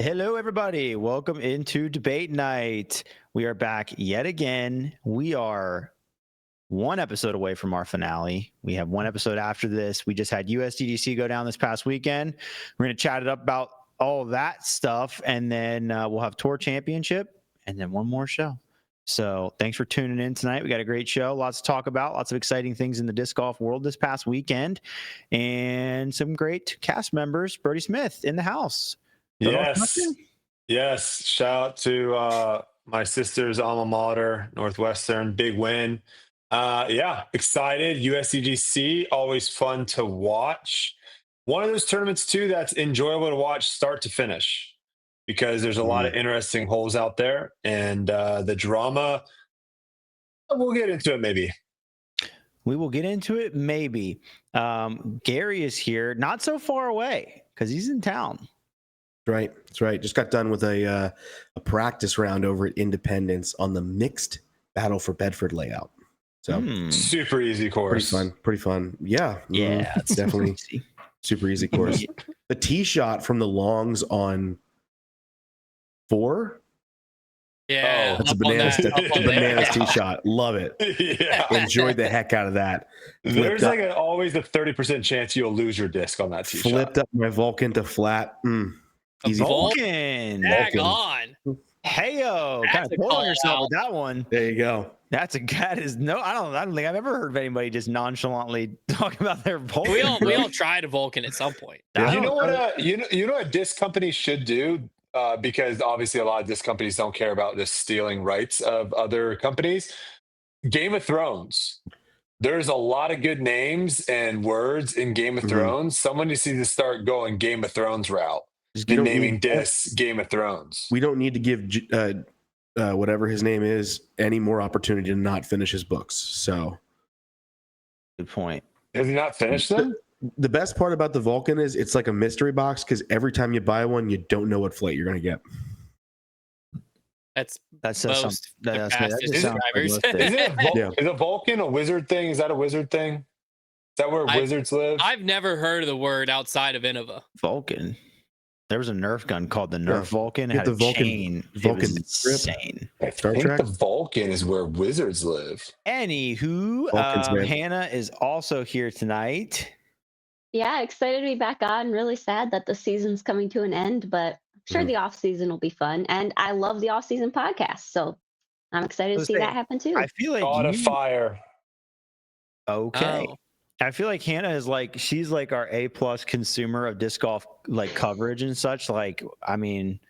Hello, everybody. Welcome into debate night. We are back yet again. We are one episode away from our finale. We have one episode after this. We just had USDGC go down this past weekend. We're going to chat it up about all of that stuff, and then we'll have Tour Championship, and then one more show. So thanks for tuning in tonight. We got a great show, lots to talk about, lots of exciting things in the disc golf world this past weekend, and some great cast members. Brodie Smith in the house. Yes. Shout out to my sister's alma mater, Northwestern. Big win. Excited. USDGC, always fun to watch. One of those tournaments, too, that's enjoyable to watch start to finish because there's a lot of interesting holes out there. And the drama, we'll get into it maybe. We will get into it maybe. Gary is here, not so far away because he's in town. That's right. Just got done with a practice round over at Independence on the mixed Battle for Bedford layout. So super easy course. Pretty fun. Yeah. It's definitely super easy course. The tee shot from the longs on 4. Yeah, that's a bananas tee shot. Love it. Yeah, enjoyed the heck out of that. There's always a 30% chance you'll lose your disc on that tee shot. Flipped up my Vulcan to flat. Easy. Vulcan. On. Heyo. Kind of pull on yourself with that one. There you go. I don't think I've ever heard of anybody just nonchalantly talk about their Vulcan. We all tried a Vulcan at some point. You know what? You know what disc companies should do, because obviously a lot of disc companies don't care about just stealing rights of other companies. Game of Thrones. There's a lot of good names and words in Game of Thrones. Someone needs to start going Game of Thrones route. And naming discs Game of Thrones. We don't need to give whatever his name is any more opportunity to not finish his books. So, good point. Has he not finished them? The best part about the Vulcan is it's like a mystery box because every time you buy one, you don't know what flight you're going to get. That's most subscribers. Is a Vulcan a wizard thing? Is that a wizard thing? Is that where wizards live? I've never heard of the word outside of Innova. Vulcan. There was a Nerf gun called the Nerf Vulcan. It had the a Vulcan, chain. Vulcan it was insane. I think the Vulcan is where wizards live. Anywho, Hannah is also here tonight. Yeah, excited to be back on. Really sad that the season's coming to an end, but I'm sure the off season will be fun. And I love the off season podcast, so I'm excited to see that happen too. I feel like God of fire. Okay. Oh. I feel like Hannah is she's like our A+ consumer of disc golf coverage and such. I mean,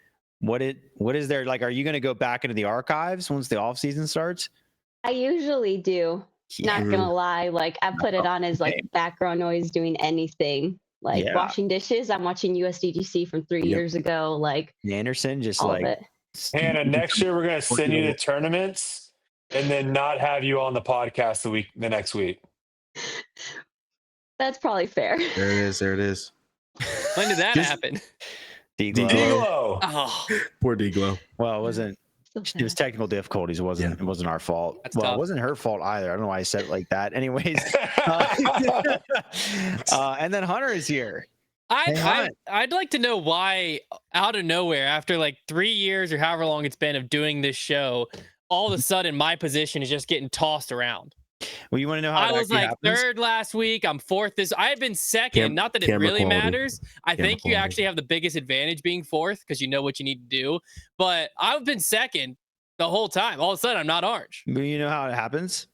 what is there? Are you going to go back into the archives once the off season starts? I usually do. Yeah. Not gonna lie, I put it on as background noise doing anything. Washing dishes. I'm watching USDGC from 3 years ago. Anderson just Hannah, next year we're gonna send you to tournaments and then not have you on the podcast the next week. That's probably fair. There it is. When did that happen? D-Glow. Oh. Poor D-Glow. Well, it was technical difficulties. It wasn't our fault. That's tough. It wasn't her fault either. I don't know why I said it like that. Anyways, and then Hunter is here. I'd like to know why, out of nowhere, after 3 years or however long it's been of doing this show, all of a sudden my position is just getting tossed around. Well, you want to know how I was happens? Third last week. I'm fourth this. I have been second. Not that it really matters. I think you actually have the biggest advantage being fourth because you know what you need to do. But I've been second the whole time. All of a sudden, I'm not orange. But you know how it happens?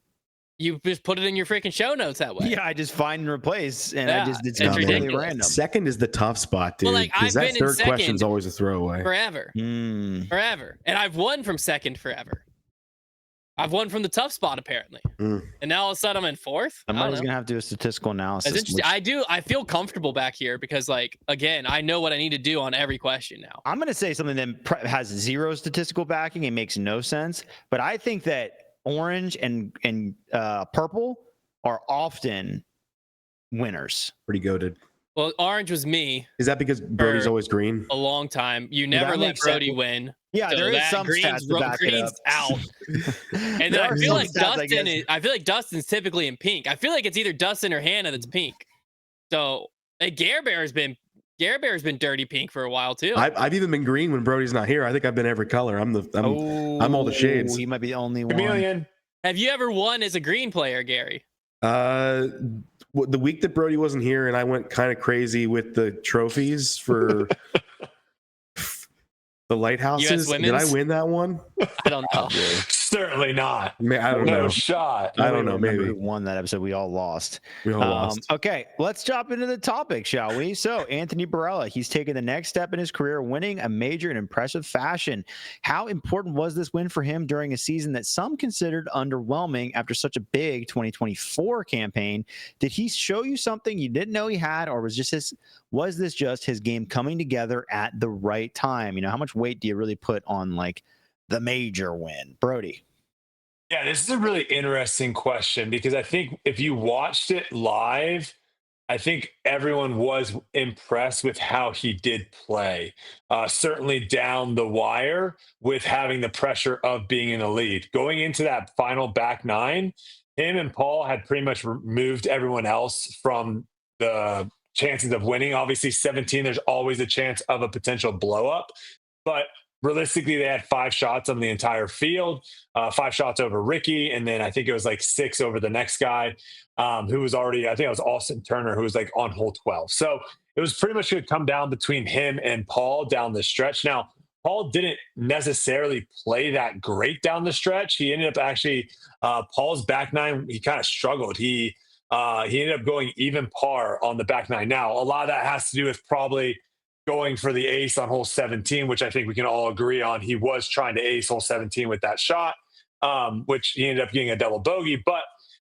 You just put it in your freaking show notes that way. Yeah, I just find and replace, and it's completely random. Second is the tough spot, dude. Because that third question's always a throwaway. Forever. Forever. And I've won from second forever. I've won from the tough spot, apparently. And now all of a sudden I'm in fourth. Somebody's going to have to do a statistical analysis. I feel comfortable back here because, again, I know what I need to do on every question now. I'm going to say something that has zero statistical backing and makes no sense. But I think that orange and purple are often winners. Pretty goated. Well, orange was me. Is that because Brodie's always green? A long time. You never let Brodie win. Yeah, so there is some stats to back it up. Out. And then I feel like Dustin. I feel like Dustin's typically in pink. I feel like it's either Dustin or Hannah that's pink. So Gare Bear has been Gare Bear's been dirty pink for a while too. I've even been green when Brodie's not here. I think I've been every color. I'm all the shades. He might be the only one. Chameleon. Have you ever won as a green player, Gary? The week that Brodie wasn't here and I went kind of crazy with the trophies for the lighthouses. Did I win that one? I don't know. Certainly not. I don't know. No shot. I don't know. Maybe who won that episode. We all lost. lost. Okay, let's jump into the topic, shall we? So Anthony Barela, he's taken the next step in his career, winning a major in impressive fashion. How important was this win for him during a season that some considered underwhelming after such a big 2024 campaign? Did he show you something you didn't know he had, or was this just his game coming together at the right time? How much weight do you really put on like the major win? Brodie. Yeah, this is a really interesting question because I think if you watched it live, I think everyone was impressed with how he did play. Certainly down the wire with having the pressure of being in the lead. Going into that final back nine, him and Paul had pretty much removed everyone else from the chances of winning. Obviously, 17, there's always a chance of a potential blow up. But realistically, they had 5 shots on the entire field, 5 shots over Ricky, and then I think it was like 6 over the next guy who was already, I think it was Austin Turner, who was like on hole 12. So it was pretty much going to come down between him and Paul down the stretch. Now, Paul didn't necessarily play that great down the stretch. He ended up actually, Paul's back nine, he kind of struggled. He ended up going even par on the back nine. Now, a lot of that has to do with probably going for the ace on hole 17, which I think we can all agree on. He was trying to ace hole 17 with that shot, which he ended up getting a double bogey. But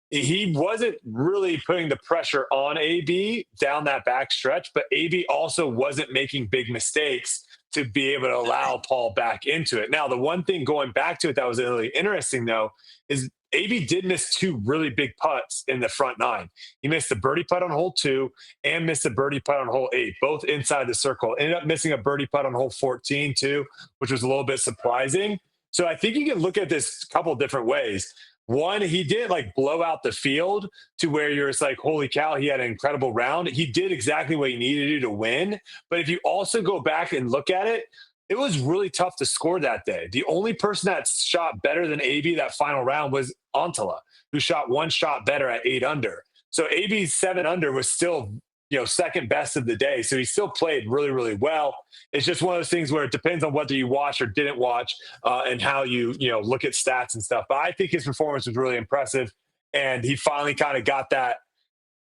he wasn't really putting the pressure on AB down that back stretch, but AB also wasn't making big mistakes to be able to allow Paul back into it. Now, the one thing going back to it that was really interesting, though, is AB did miss 2 really big putts in the front 9. He missed a birdie putt on hole 2 and missed a birdie putt on hole 8, both inside the circle. Ended up missing a birdie putt on hole 14 too, which was a little bit surprising. So I think you can look at this a couple different ways. One, he didn't like blow out the field to where you're just like, holy cow, he had an incredible round. He did exactly what he needed to do to win. But if you also go back and look at it, it was really tough to score that day. The only person that shot better than AB that final round was Antala, who shot 1 shot better at 8 under. So AB's 7 under was still, second best of the day. So he still played really, really well. It's just one of those things where it depends on whether you watch or didn't watch and how you look at stats and stuff. But I think his performance was really impressive. And he finally kind of got that.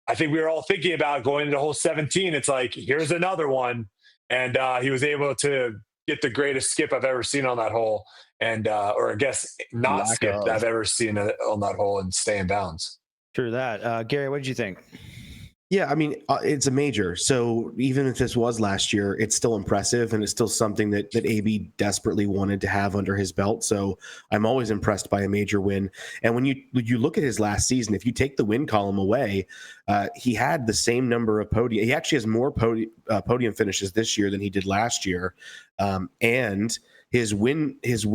I think we were all thinking about going into hole 17. It's like, here's another one. And he was able to get the greatest skip I've ever seen on that hole. And, or I guess not skip that I've ever seen on that hole and stay in bounds. True that. Gary, what did you think? Yeah, I mean, it's a major. So even if this was last year, it's still impressive, and it's still something that AB desperately wanted to have under his belt. So I'm always impressed by a major win. And when you look at his last season, if you take the win column away, he had the same number of podium. He actually has more podium finishes this year than he did last year, and his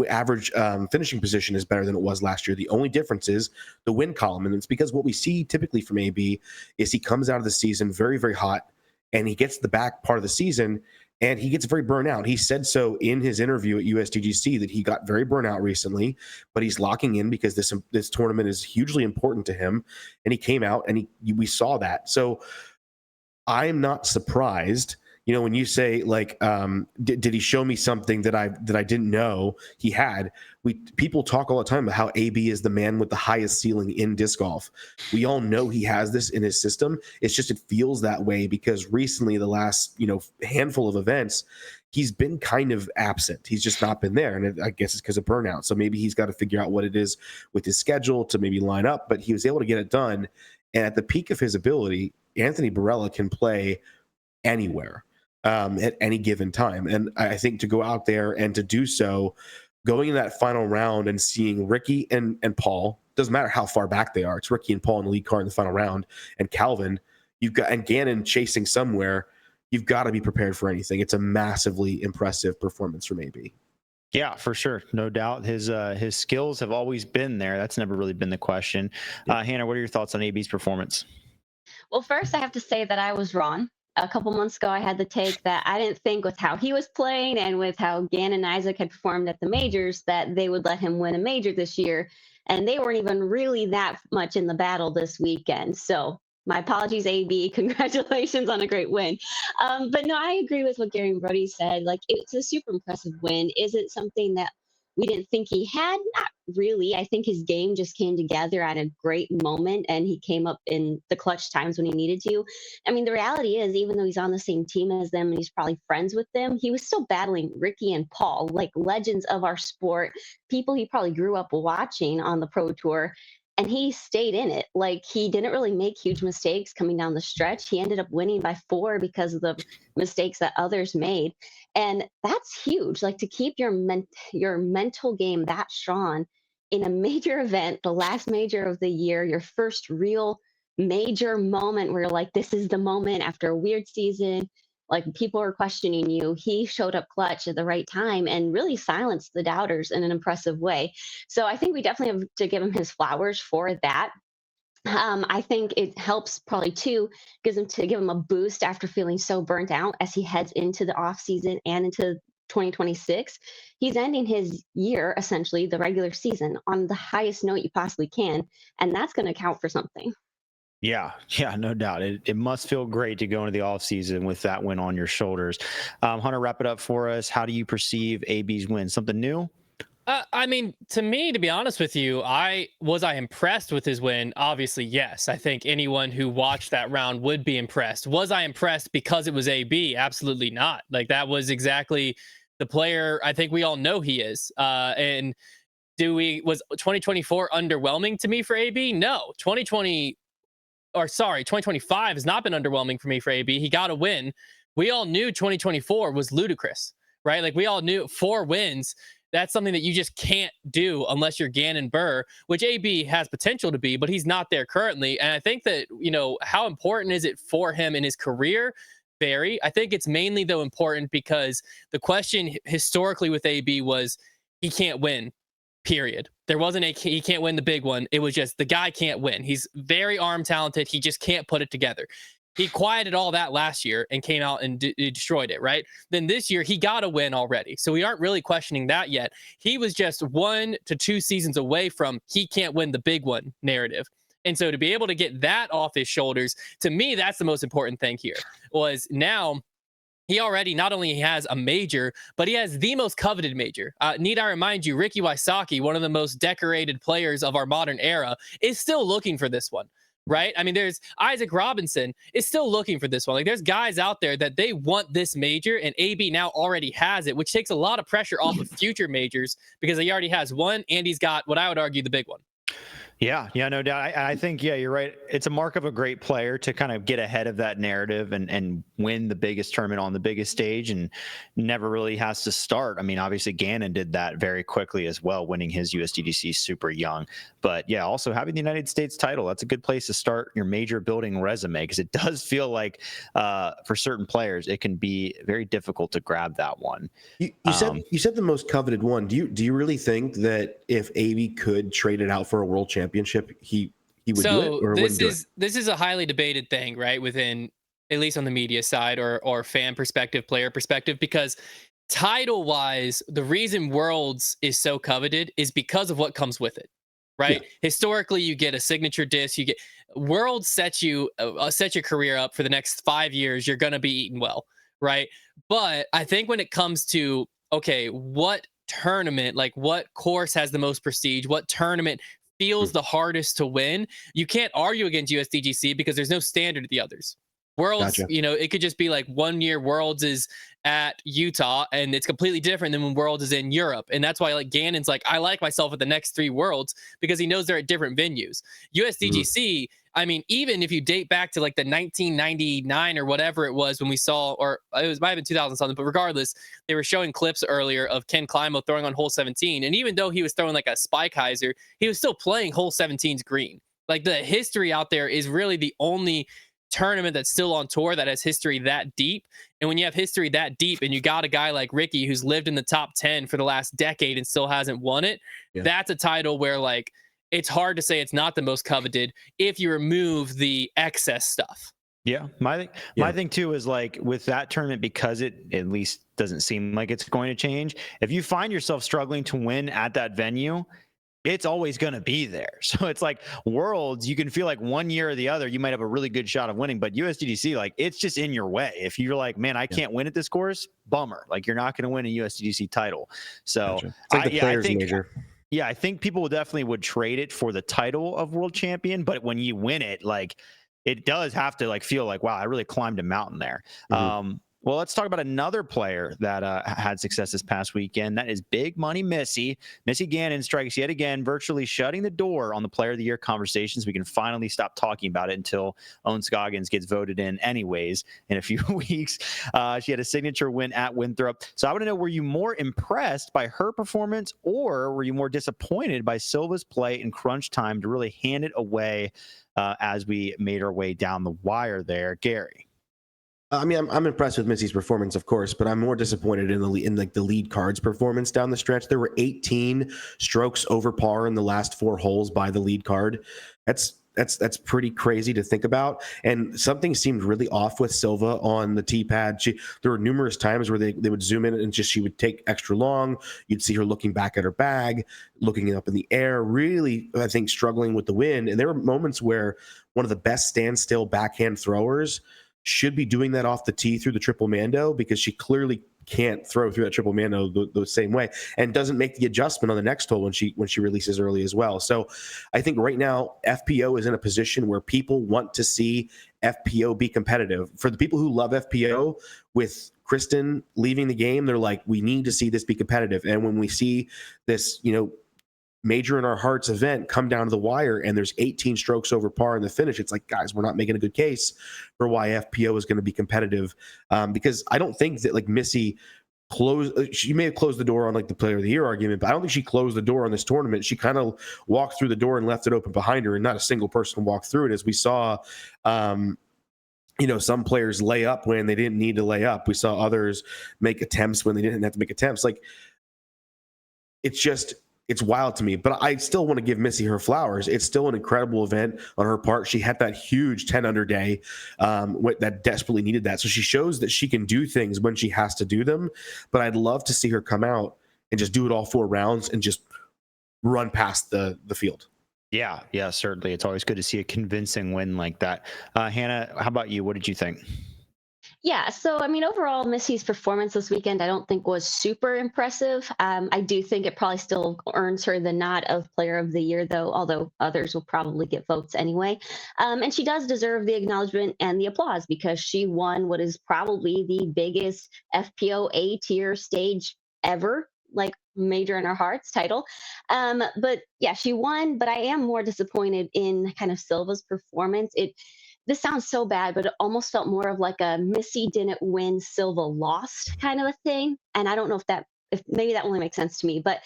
average finishing position is better than it was last year. The only difference is the win column. And it's because what we see typically from AB is he comes out of the season very, very hot, and he gets the back part of the season and he gets very burnt out. He said so in his interview at USDGC that he got very burnt out recently, but he's locking in because this tournament is hugely important to him. And he came out and we saw that. So I'm not surprised. When you say like, did he show me something that I didn't know he had? People talk all the time about how AB is the man with the highest ceiling in disc golf. We all know he has this in his system. It's just it feels that way because recently, the last handful of events, he's been kind of absent. He's just not been there, and I guess it's because of burnout. So maybe he's got to figure out what it is with his schedule to maybe line up. But he was able to get it done, and at the peak of his ability, Anthony Barela can play anywhere. At any given time. And I think to go out there and to do so, going in that final round and seeing Ricky and Paul, doesn't matter how far back they are, it's Ricky and Paul in the lead car in the final round, and Calvin, and Gannon chasing somewhere, you've got to be prepared for anything. It's a massively impressive performance from AB. Yeah, for sure. No doubt. His skills have always been there. That's never really been the question. Yeah. Hannah, what are your thoughts on AB's performance? Well, first I have to say that I was wrong. a couple months ago, I had the take that I didn't think with how he was playing and with how Gannon and Isaac had performed at the majors that they would let him win a major this year. And they weren't even really that much in the battle this weekend. So my apologies, AB. Congratulations on a great win. But no, I agree with what Gary and Brodie said. Like, it's a super impressive win. Is it something that we didn't think he had? Not really. I think his game just came together at a great moment, and he came up in the clutch times when he needed to. I mean, the reality is, even though he's on the same team as them and he's probably friends with them, he was still battling Ricky and Paul, like legends of our sport, people he probably grew up watching on the Pro Tour. And he stayed in it. Like, he didn't really make huge mistakes coming down the stretch. He ended up winning by 4 because of the mistakes that others made. And that's huge. Like, to keep your mental game that strong in a major event, the last major of the year, your first real major moment where you're like, this is the moment after a weird season. Like, people are questioning you. He showed up clutch at the right time and really silenced the doubters in an impressive way. So I think we definitely have to give him his flowers for that. I think it helps probably too, give him a boost after feeling so burnt out as he heads into the off season and into 2026. He's ending his year, essentially the regular season, on the highest note you possibly can, and that's going to count for something. Yeah, no doubt. It must feel great to go into the offseason with that win on your shoulders. Hunter, wrap it up for us. How do you perceive AB's win? Something new? I mean, to me, to be honest with you, was I impressed with his win? Obviously, yes. I think anyone who watched that round would be impressed. Was I impressed because it was AB? Absolutely not. Like, that was exactly the player I think we all know he is. And was 2024 underwhelming to me for AB? No. 2025 has not been underwhelming for me for AB. He got a win. We all knew 2024 was ludicrous, right? Like, we all knew 4 wins. That's something that you just can't do unless you're Gannon Buhr, which AB has potential to be, but he's not there currently. And I think that, how important is it for him in his career? Very. I think it's mainly, though, important because the question historically with AB was he can't win. Period. There wasn't he can't win the big one. It was just the guy can't win. He's very arm talented. He just can't put it together. He quieted all that last year and came out and destroyed it, right? Then this year, he got a win already. So we aren't really questioning that yet. He was just 1 to 2 seasons away from he can't win the big one narrative. And so to be able to get that off his shoulders, to me, that's the most important thing here, was now he already not only has a major, but he has the most coveted major. Need I remind you, Ricky Wysocki, one of the most decorated players of our modern era, is still looking for this one, right? I mean, there's Isaac Robinson is still looking for this one. Like, there's guys out there that they want this major, and AB now already has it, which takes a lot of pressure off of future majors because he already has one, and he's got what I would argue the big one. Yeah, no doubt. I think, you're right. It's a mark of a great player to kind of get ahead of that narrative and win the biggest tournament on the biggest stage and never really has to start. I mean, obviously Gannon did that very quickly as well, winning his USDGC super young. But yeah, also having the United States title, that's a good place to start your major building resume, because it does feel like for certain players, it can be very difficult to grab that one. You said the most coveted one. Do you really think that if AB could trade it out for a world championship, he would do it, or wouldn't do it? This is a highly debated thing, right? Within, at least on the media side or fan perspective, player perspective, because title wise, the reason Worlds is so coveted is because of what comes with it, right? Yeah. Historically, you get a signature disc, you get Worlds set your career up for the next 5 years. You're going to be eating well, right? But I think when it comes to, okay, what tournament, like what course has the most prestige, what tournament feels the hardest to win, you can't argue against USDGC because there's no standard to the others. Worlds, gotcha. It could just be like 1 year Worlds is at Utah and it's completely different than when Worlds is in Europe. And that's why, like, Gannon's like, I like myself at the next 3 Worlds because he knows they're at different venues. USDGC, I mean, even if you date back to like the 1999 or whatever it was when we saw, or it might have been 2000 something, but regardless, they were showing clips earlier of Ken Climo throwing on hole 17. And even though he was throwing like a spike hyzer, he was still playing hole 17's green. Like, the history out there is really the only tournament that's still on tour that has history that deep. And when you have history that deep and you got a guy like Ricky who's lived in the top 10 for the last decade and still hasn't won it, that's a title where, like, it's hard to say it's not the most coveted if you remove the excess stuff. Yeah, my thing too is like with that tournament, because it at least doesn't seem like it's going to change. If you find yourself struggling to win at that venue, it's always going to be there. So it's like Worlds, you can feel like one year or the other, you might have a really good shot of winning, but USDGC, like it's just in your way. If you're like, man, I can't win at this course, bummer. Like you're not going to win a USDGC title. So Gotcha. It's like the players major. Yeah, I think people definitely would trade it for the title of world champion, but when you win it, like it does have to like feel like, wow, I really climbed a mountain there. Well, let's talk about another player that had success this past weekend. That is Big Money Missy. Missy Gannon strikes yet again, virtually shutting the door on the Player of the Year conversations. We can finally stop talking about it until Owen Scoggins gets voted in anyways in a few weeks. She had a signature win at Winthrop. So I want to know, were you more impressed by her performance, or were you more disappointed by Silva's play in crunch time to really hand it away as we made our way down the wire there? Gary. I mean, I'm impressed with Missy's performance, of course, but I'm more disappointed in the lead cards performance down the stretch. There were 18 strokes over par in the last 4 holes by the lead card. That's pretty crazy to think about. And something seemed really off with Silva on the tee pad. There were numerous times where they would zoom in and she would take extra long. You'd see her looking back at her bag, looking up in the air, really, I think, struggling with the wind. And there were moments where one of the best standstill backhand throwers should be doing that off the tee through the triple mando, because she clearly can't throw through that triple mando the same way, and doesn't make the adjustment on the next hole when she releases early as well. So I think right now FPO is in a position where people want to see FPO be competitive. For the people who love FPO, with Kristen leaving the game, they're like, we need to see this be competitive. And when we see this, major in our hearts event come down to the wire and there's 18 strokes over par in the finish, it's like, guys, we're not making a good case for why FPO is going to be competitive, because I don't think that like Missy she may have closed the door on like the Player of the Year argument, but I don't think she closed the door on this tournament. She kind of walked through the door and left it open behind her, and not a single person walked through it, as we saw some players lay up when they didn't need to lay up. We saw others make attempts when they didn't have to make attempts. Like, it's wild to me, but I still want to give Missy her flowers. It's still an incredible event on her part. She had that huge 10 under day that desperately needed that. So she shows that she can do things when she has to do them, but I'd love to see her come out and just do it all 4 rounds and just run past the field. Yeah, certainly. It's always good to see a convincing win like that. Hannah, how about you? What did you think? Yeah, so I mean, overall, Missy's performance this weekend I don't think was super impressive. I do think it probably still earns her the nod of Player of the Year, though, although others will probably get votes anyway. And she does deserve the acknowledgement and the applause, because she won what is probably the biggest FPO A-tier stage ever, like Major in Our Hearts title. But yeah, she won, but I am more disappointed in kind of Silva's performance. This sounds so bad, but it almost felt more of like a Missy didn't win, Silva lost kind of a thing. And I don't know if maybe that only makes sense to me, but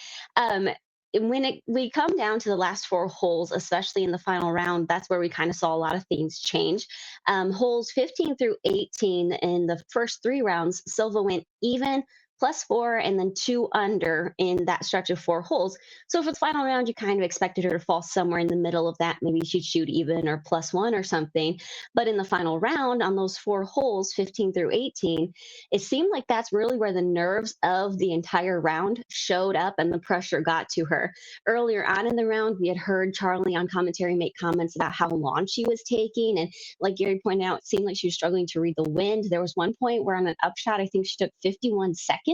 when we come down to the last 4 holes, especially in the final round, that's where we kind of saw a lot of things change. Holes 15 through 18 in the first 3 rounds, Silva went even, +4, and then 2 under in that stretch of 4 holes. So for the final round, you kind of expected her to fall somewhere in the middle of that. Maybe she'd shoot even or +1 or something. But in the final round, on those 4 holes, 15 through 18, it seemed like that's really where the nerves of the entire round showed up and the pressure got to her. Earlier on in the round, we had heard Charlie on commentary make comments about how long she was taking. And like Gary pointed out, it seemed like she was struggling to read the wind. There was one point where on an upshot, I think she took 51 seconds.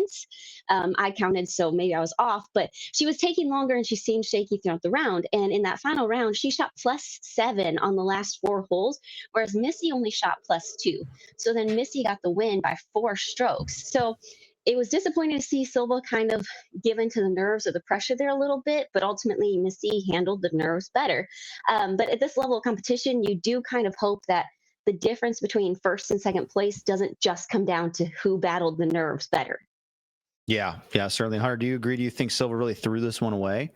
I counted, so maybe I was off, but she was taking longer and she seemed shaky throughout the round. And in that final round, she shot +7 on the last 4 holes, whereas Missy only shot +2. So then Missy got the win by 4 strokes. So it was disappointing to see Silva kind of give into the nerves or the pressure there a little bit, but ultimately Missy handled the nerves better. But at this level of competition, you do kind of hope that the difference between first and second place doesn't just come down to who battled the nerves better. Yeah, certainly. Hunter, do you agree? Do you think Silva really threw this one away?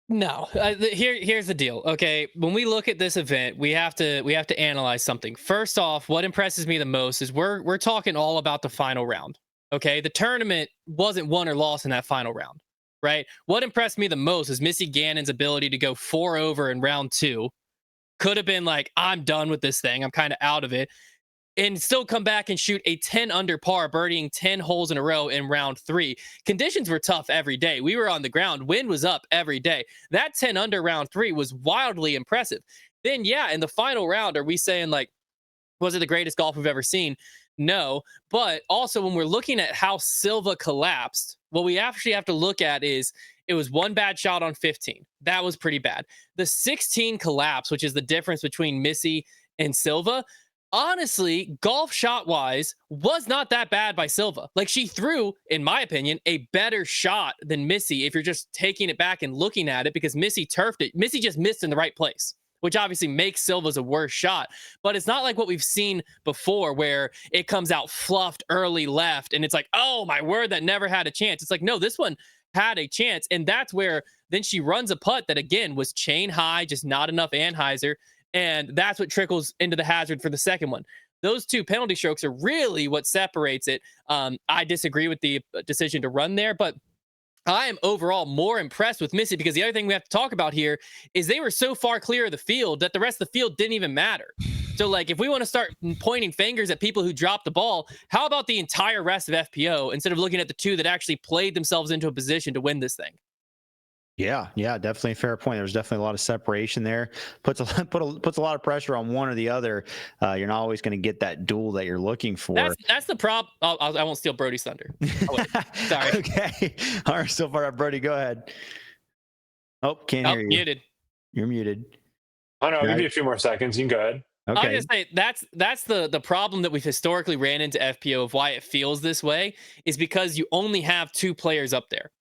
No. Here's the deal. Okay, when we look at this event, we have to analyze something. First off, what impresses me the most is we're talking all about the final round. Okay, the tournament wasn't won or lost in that final round, right? What impressed me the most is Missy Gannon's ability to go 4 over in round 2, could have been like, I'm done with this thing. I'm kind of out of it. And still come back and shoot a 10 under par, birdieing 10 holes in a row in round 3. Conditions were tough every day. We were on the ground. Wind was up every day. That 10 under round 3 was wildly impressive. Then, yeah, in the final round, are we saying like, was it the greatest golf we've ever seen? No. But also when we're looking at how Silva collapsed, what we actually have to look at is it was one bad shot on 15. That was pretty bad. The 16 collapse, which is the difference between Missy and Silva, honestly, golf shot wise, was not that bad by Silva. Like, she threw, in my opinion, a better shot than Missy if you're just taking it back and looking at it, because Missy turfed it. Missy just missed in the right place, which obviously makes Silva's a worse shot. But it's not like what we've seen before where it comes out fluffed early left and it's like, oh my word, that never had a chance. It's like, no, this one had a chance. And that's where then she runs a putt that, again, was chain high, just not enough Anheuser. And that's what trickles into the hazard for the second one. Those 2 penalty strokes are really what separates it. I disagree with the decision to run there, but I am overall more impressed with Missy, because the other thing we have to talk about here is they were so far clear of the field that the rest of the field didn't even matter. So, like, if we want to start pointing fingers at people who dropped the ball, how about the entire rest of FPO instead of looking at the 2 that actually played themselves into a position to win this thing? Yeah, definitely a fair point. There's definitely a lot of separation there. Puts a lot of pressure on one or the other. You're not always going to get that duel that you're looking for. That's the problem. I won't steal Brodie's thunder. Sorry. Okay. All right, so far, Brodie, go ahead. Oh, can't hear you. Muted. You're muted. Oh no, I'll give you a few more seconds. You can go ahead. Okay. I'm gonna say that's the problem that we've historically ran into FPO of why it feels this way, is because you only have 2 players up there.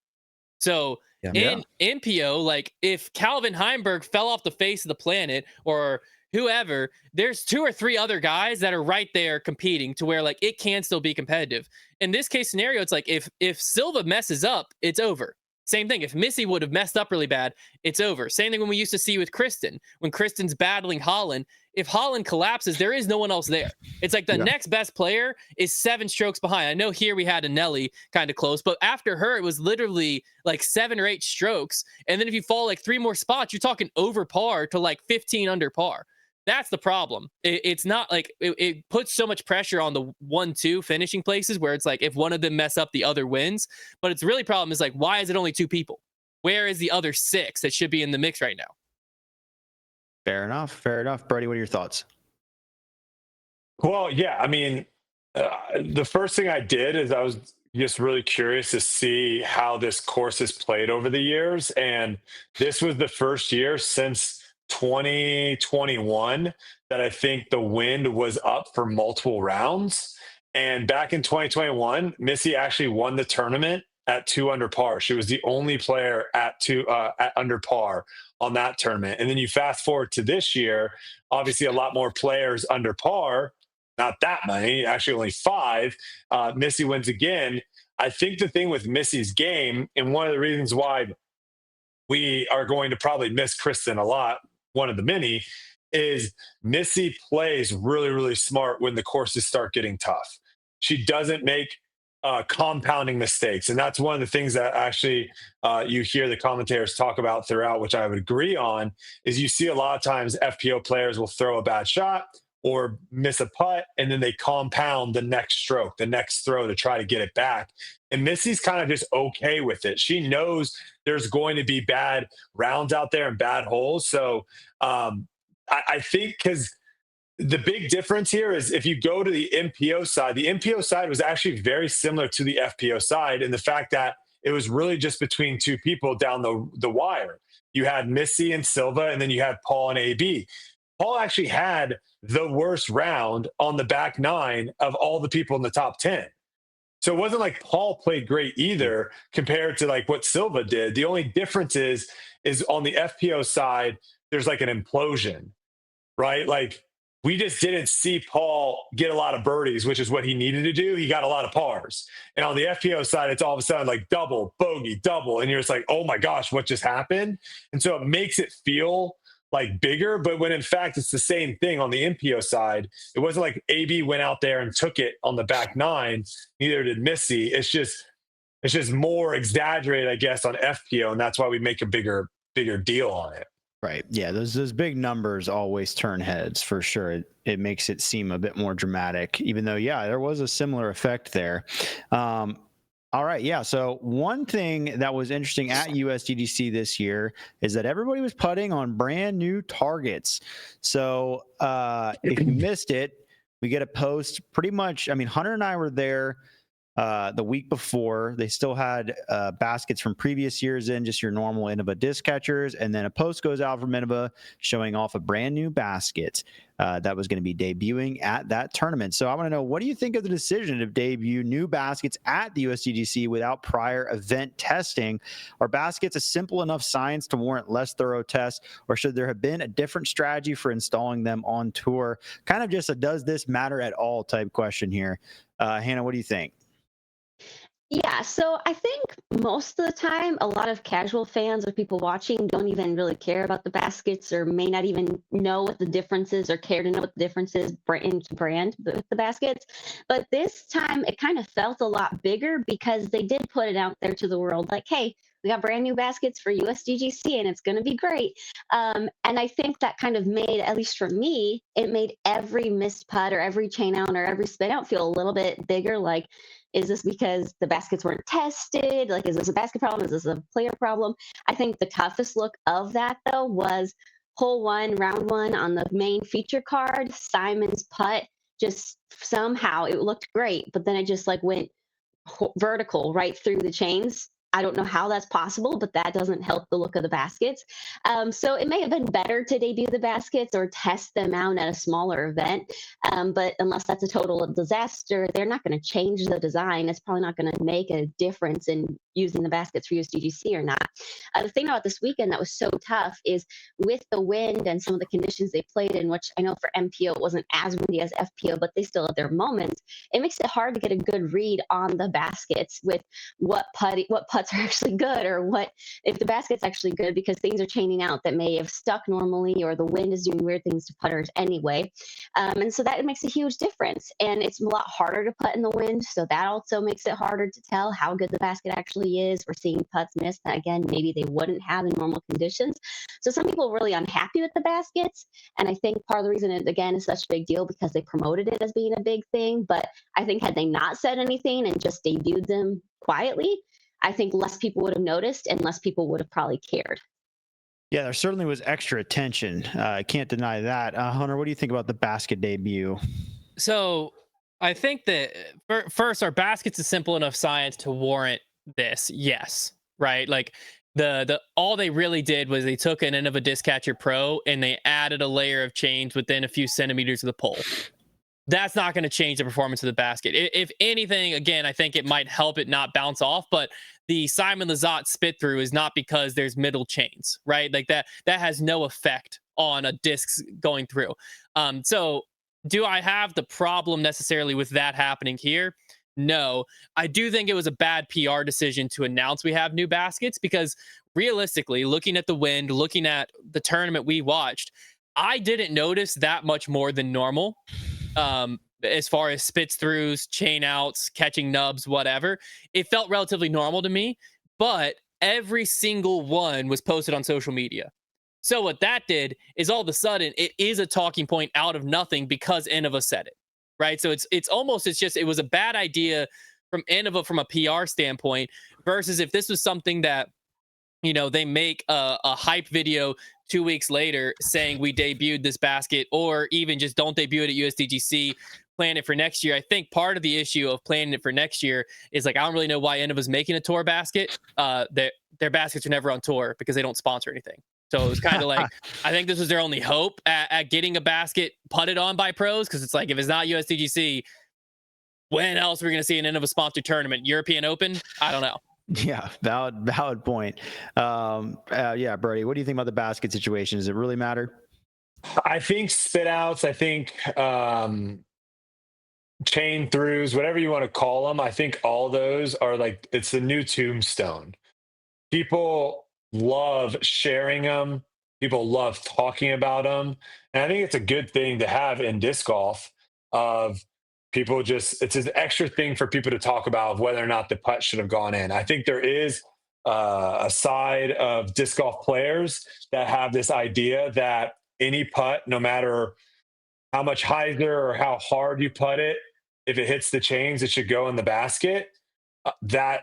So in MPO, like, if Calvin Heimberg fell off the face of the planet or whoever, there's 2 or 3 other guys that are right there competing to where, like, it can still be competitive. In this case scenario, it's like if Silva messes up, it's over. Same thing. If Missy would have messed up really bad, it's over. Same thing when we used to see with Kristen. When Kristen's battling Holland, if Holland collapses, there is no one else there. It's like the next best player is 7 strokes behind. I know here we had a Nelly kind of close, but after her, it was literally like 7 or 8 strokes. And then if you fall like 3 more spots, you're talking over par to like 15 under par. That's the problem. It's not like it puts so much pressure on the 1-2 finishing places where it's like if one of them mess up, the other wins. But it's really problem is like, why is it only 2 people? Where is the other 6 that should be in the mix right now? Fair enough. Brodie, what are your thoughts? Well, yeah, I mean, the first thing I did is I was just really curious to see how this course has played over the years. And this was the first year since 2021 that I think the wind was up for multiple rounds. And back in 2021, Missy actually won the tournament at 2 under par. She was the only player at under par on that tournament. And then you fast forward to this year, obviously a lot more players under par, not that many, actually only 5. Missy wins again. I think the thing with Missy's game, and one of the reasons why we are going to probably miss Kristen a lot, one of the many, is Missy plays really, really smart when the courses start getting tough. She doesn't make compounding mistakes. And that's one of the things that actually you hear the commentators talk about throughout, which I would agree on, is you see a lot of times FPO players will throw a bad shot or miss a putt, and then they compound the next stroke, the next throw to try to get it back. And Missy's kind of just okay with it. She knows there's going to be bad rounds out there and bad holes. So I think because the big difference here is if you go to the MPO side was actually very similar to the FPO side in the fact that it was really just between 2 people down the wire. You had Missy and Silva, and then you had Paul and AB. Paul actually had the worst round on the back 9 of all the people in the top 10. So it wasn't like Paul played great either compared to like what Silva did. The only difference is on the FPO side, there's like an implosion, right? Like we just didn't see Paul get a lot of birdies, which is what he needed to do. He got a lot of pars. And on the FPO side, it's all of a sudden like double, bogey, double. And you're just like, oh my gosh, what just happened? And so it makes it feel like bigger, but when in fact it's the same thing on the MPO side. It wasn't like AB went out there and took it on the back 9. Neither did Missy. It's just more exaggerated, I guess, on FPO, and that's why we make a bigger deal on it. Right. Yeah. Those big numbers always turn heads for sure. It makes it seem a bit more dramatic, even though, yeah, there was a similar effect there. All right. Yeah. So one thing that was interesting at USDGC this year is that everybody was putting on brand new targets. So if you missed it, we get a post pretty much. I mean, Hunter and I were there the week before. They still had baskets from previous years in, just your normal Innova disc catchers. And then a post goes out from Innova showing off a brand new basket that was going to be debuting at that tournament. So I want to know, what do you think of the decision to debut new baskets at the USDGC without prior event testing? Are baskets a simple enough science to warrant less thorough tests, or should there have been a different strategy for installing them on tour? Kind of just a does this matter at all type question here. Hannah, what do you think? Yeah, so I think most of the time, a lot of casual fans or people watching don't even really care about the baskets or may not even know what the difference is or care to know what the difference is brand to brand with the baskets. But this time, it kind of felt a lot bigger because they did put it out there to the world like, hey, we got brand new baskets for USDGC and it's going to be great. And I think that kind of made, at least for me, it made every missed putt or every chain out or every spin out feel a little bit bigger. Like, is this because the baskets weren't tested? Like, is this a basket problem? Is this a player problem? I think the toughest look of that, though, was hole one, round one on the main feature card. Simon's putt, just somehow it looked great, but then it just like went vertical right through the chains. I don't know how that's possible, but that doesn't help the look of the baskets. So it may have been better to debut the baskets or test them out at a smaller event. But unless that's a total disaster, they're not going to change the design. It's probably not going to make a difference in using the baskets for USDGC or not. The thing about this weekend that was so tough is with the wind and some of the conditions they played in, which I know for MPO it wasn't as windy as FPO, but they still had their moments. It makes it hard to get a good read on the baskets with what putts are actually good, or what if the basket's actually good, because things are chaining out that may have stuck normally, or the wind is doing weird things to putters anyway. And so that makes a huge difference. And it's a lot harder to putt in the wind, so that also makes it harder to tell how good the basket actually is. We're seeing putts miss that, again, maybe they wouldn't have in normal conditions. So some people are really unhappy with the baskets. And I think part of the reason it, again, is such a big deal because they promoted it as being a big thing. But I think had they not said anything and just debuted them quietly, I think less people would have noticed and less people would have probably cared. Yeah, there certainly was extra attention. I can't deny that. Hunter, what do you think about the basket debut? So I think that first, our baskets is simple enough science to warrant this. Yes, right. Like the all they really did was they took an Innova Disc Catcher Pro and they added a layer of chains within a few centimeters of the pole. That's not going to change the performance of the basket. If anything, again, I think it might help it not bounce off, but the Simon Lizotte spit through is not because there's middle chains, right? Like that has no effect on a disc going through. So do I have the problem necessarily with that happening here? No. I do think it was a bad PR decision to announce we have new baskets, because realistically, looking at the wind, looking at the tournament we watched, I didn't notice that much more than normal. As far as spits throughs, chain outs, catching nubs, whatever, it felt relatively normal to me, but every single one was posted on social media. So what that did is all of a sudden it is a talking point out of nothing because Innova said it, right? So it was a bad idea from Innova from a PR standpoint, versus if this was something that, they make a hype video 2 weeks later saying we debuted this basket, or even just don't debut it at USDGC, plan it for next year. I think part of the issue of planning it for next year is like, I don't really know why Innova's making a tour basket. Their baskets are never on tour because they don't sponsor anything. So it was kind of like, I think this was their only hope at getting a basket putted on by pros, because it's like, if it's not USDGC, when else are we going to see an Innova sponsored tournament? European Open? I don't know. Yeah, valid point. Yeah, Brodie, what do you think about the basket situation? Does it really matter? I think spit outs, I think chain throughs, whatever you want to call them, I think all those are like, it's the new tombstone. People love sharing them. People love talking about them. And I think it's a good thing to have in disc golf of people it's an extra thing for people to talk about of whether or not the putt should have gone in. I think there is a side of disc golf players that have this idea that any putt, no matter how much hyzer or how hard you putt it, if it hits the chains, it should go in the basket. I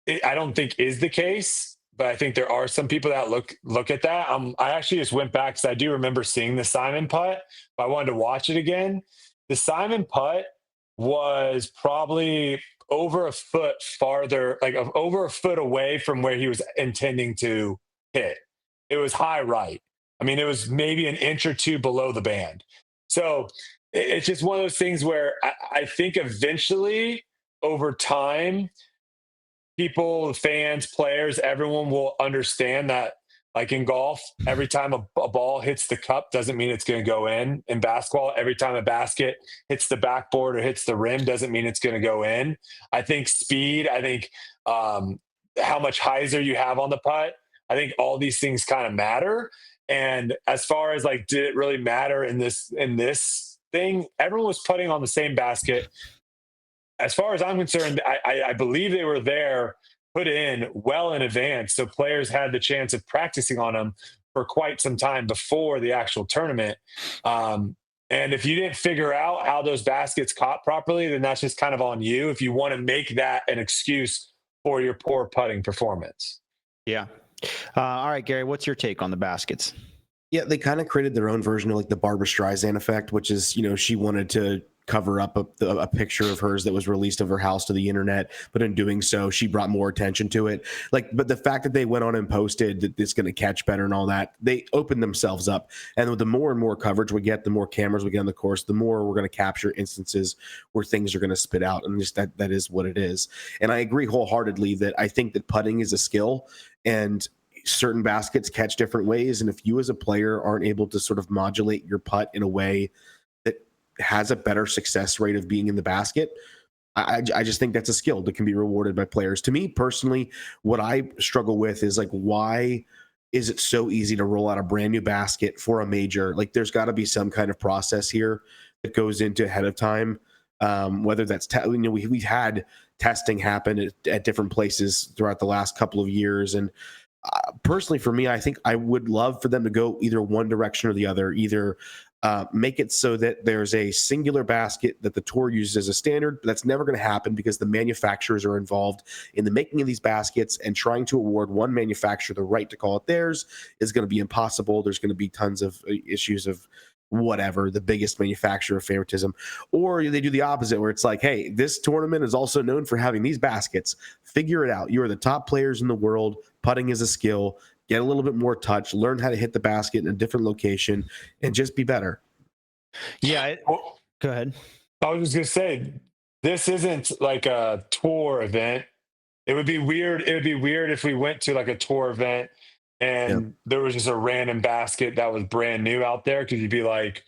don't think is the case, but I think there are some people that look at that. I actually just went back because I do remember seeing the Simon putt, but I wanted to watch it again. The Simon putt was probably over a foot farther, like over a foot away from where he was intending to hit. It was high right. I mean, it was maybe an inch or two below the band. So it's just one of those things where I think eventually over time, people, fans, players, everyone will understand that, like in golf, every time a ball hits the cup doesn't mean it's going to go in. In basketball, every time a basket hits the backboard or hits the rim doesn't mean it's going to go in. I think speed, I think how much hyzer you have on the putt, I think all these things kind of matter. And as far as like, did it really matter in this thing? Everyone was putting on the same basket. As far as I'm concerned, I believe they were there, put in well in advance, so players had the chance of practicing on them for quite some time before the actual tournament. And if you didn't figure out how those baskets caught properly, then that's just kind of on you if you want to make that an excuse for your poor putting performance. Yeah. All right, Gary, what's your take on the baskets? Yeah, they kind of created their own version of like the Barbra Streisand effect, which is, she wanted to cover up a picture of hers that was released of her house to the internet, but in doing so, she brought more attention to it. But the fact that they went on and posted that it's going to catch better and all that, they opened themselves up. And the more and more coverage we get, the more cameras we get on the course, the more we're going to capture instances where things are going to spit out, and just that is what it is. And I agree wholeheartedly that I think that putting is a skill, and certain baskets catch different ways. And if you as a player aren't able to sort of modulate your putt in a way that has a better success rate of being in the basket, I just think that's a skill that can be rewarded by players. To me personally, what I struggle with is like, why is it so easy to roll out a brand new basket for a major? Like, there's got to be some kind of process here that goes into ahead of time. Whether that's we've had testing happen at different places throughout the last couple of years, and personally, for me, I think I would love for them to go either one direction or the other. Either make it so that there's a singular basket that the tour uses as a standard, but that's never going to happen because the manufacturers are involved in the making of these baskets, and trying to award one manufacturer the right to call it theirs is going to be impossible. There's going to be tons of issues of whatever, the biggest manufacturer favoritism. Or they do the opposite, where it's like, hey, this tournament is also known for having these baskets. Figure it out. You are the top players in the world. Putting is a skill. Get a little bit more touch, learn how to hit the basket in a different location, and just be better. Yeah. Go ahead. I was just going to say, this isn't like a tour event. It would be weird. It would be weird if we went to like a tour event and there was just a random basket that was brand new out there, because you'd be like,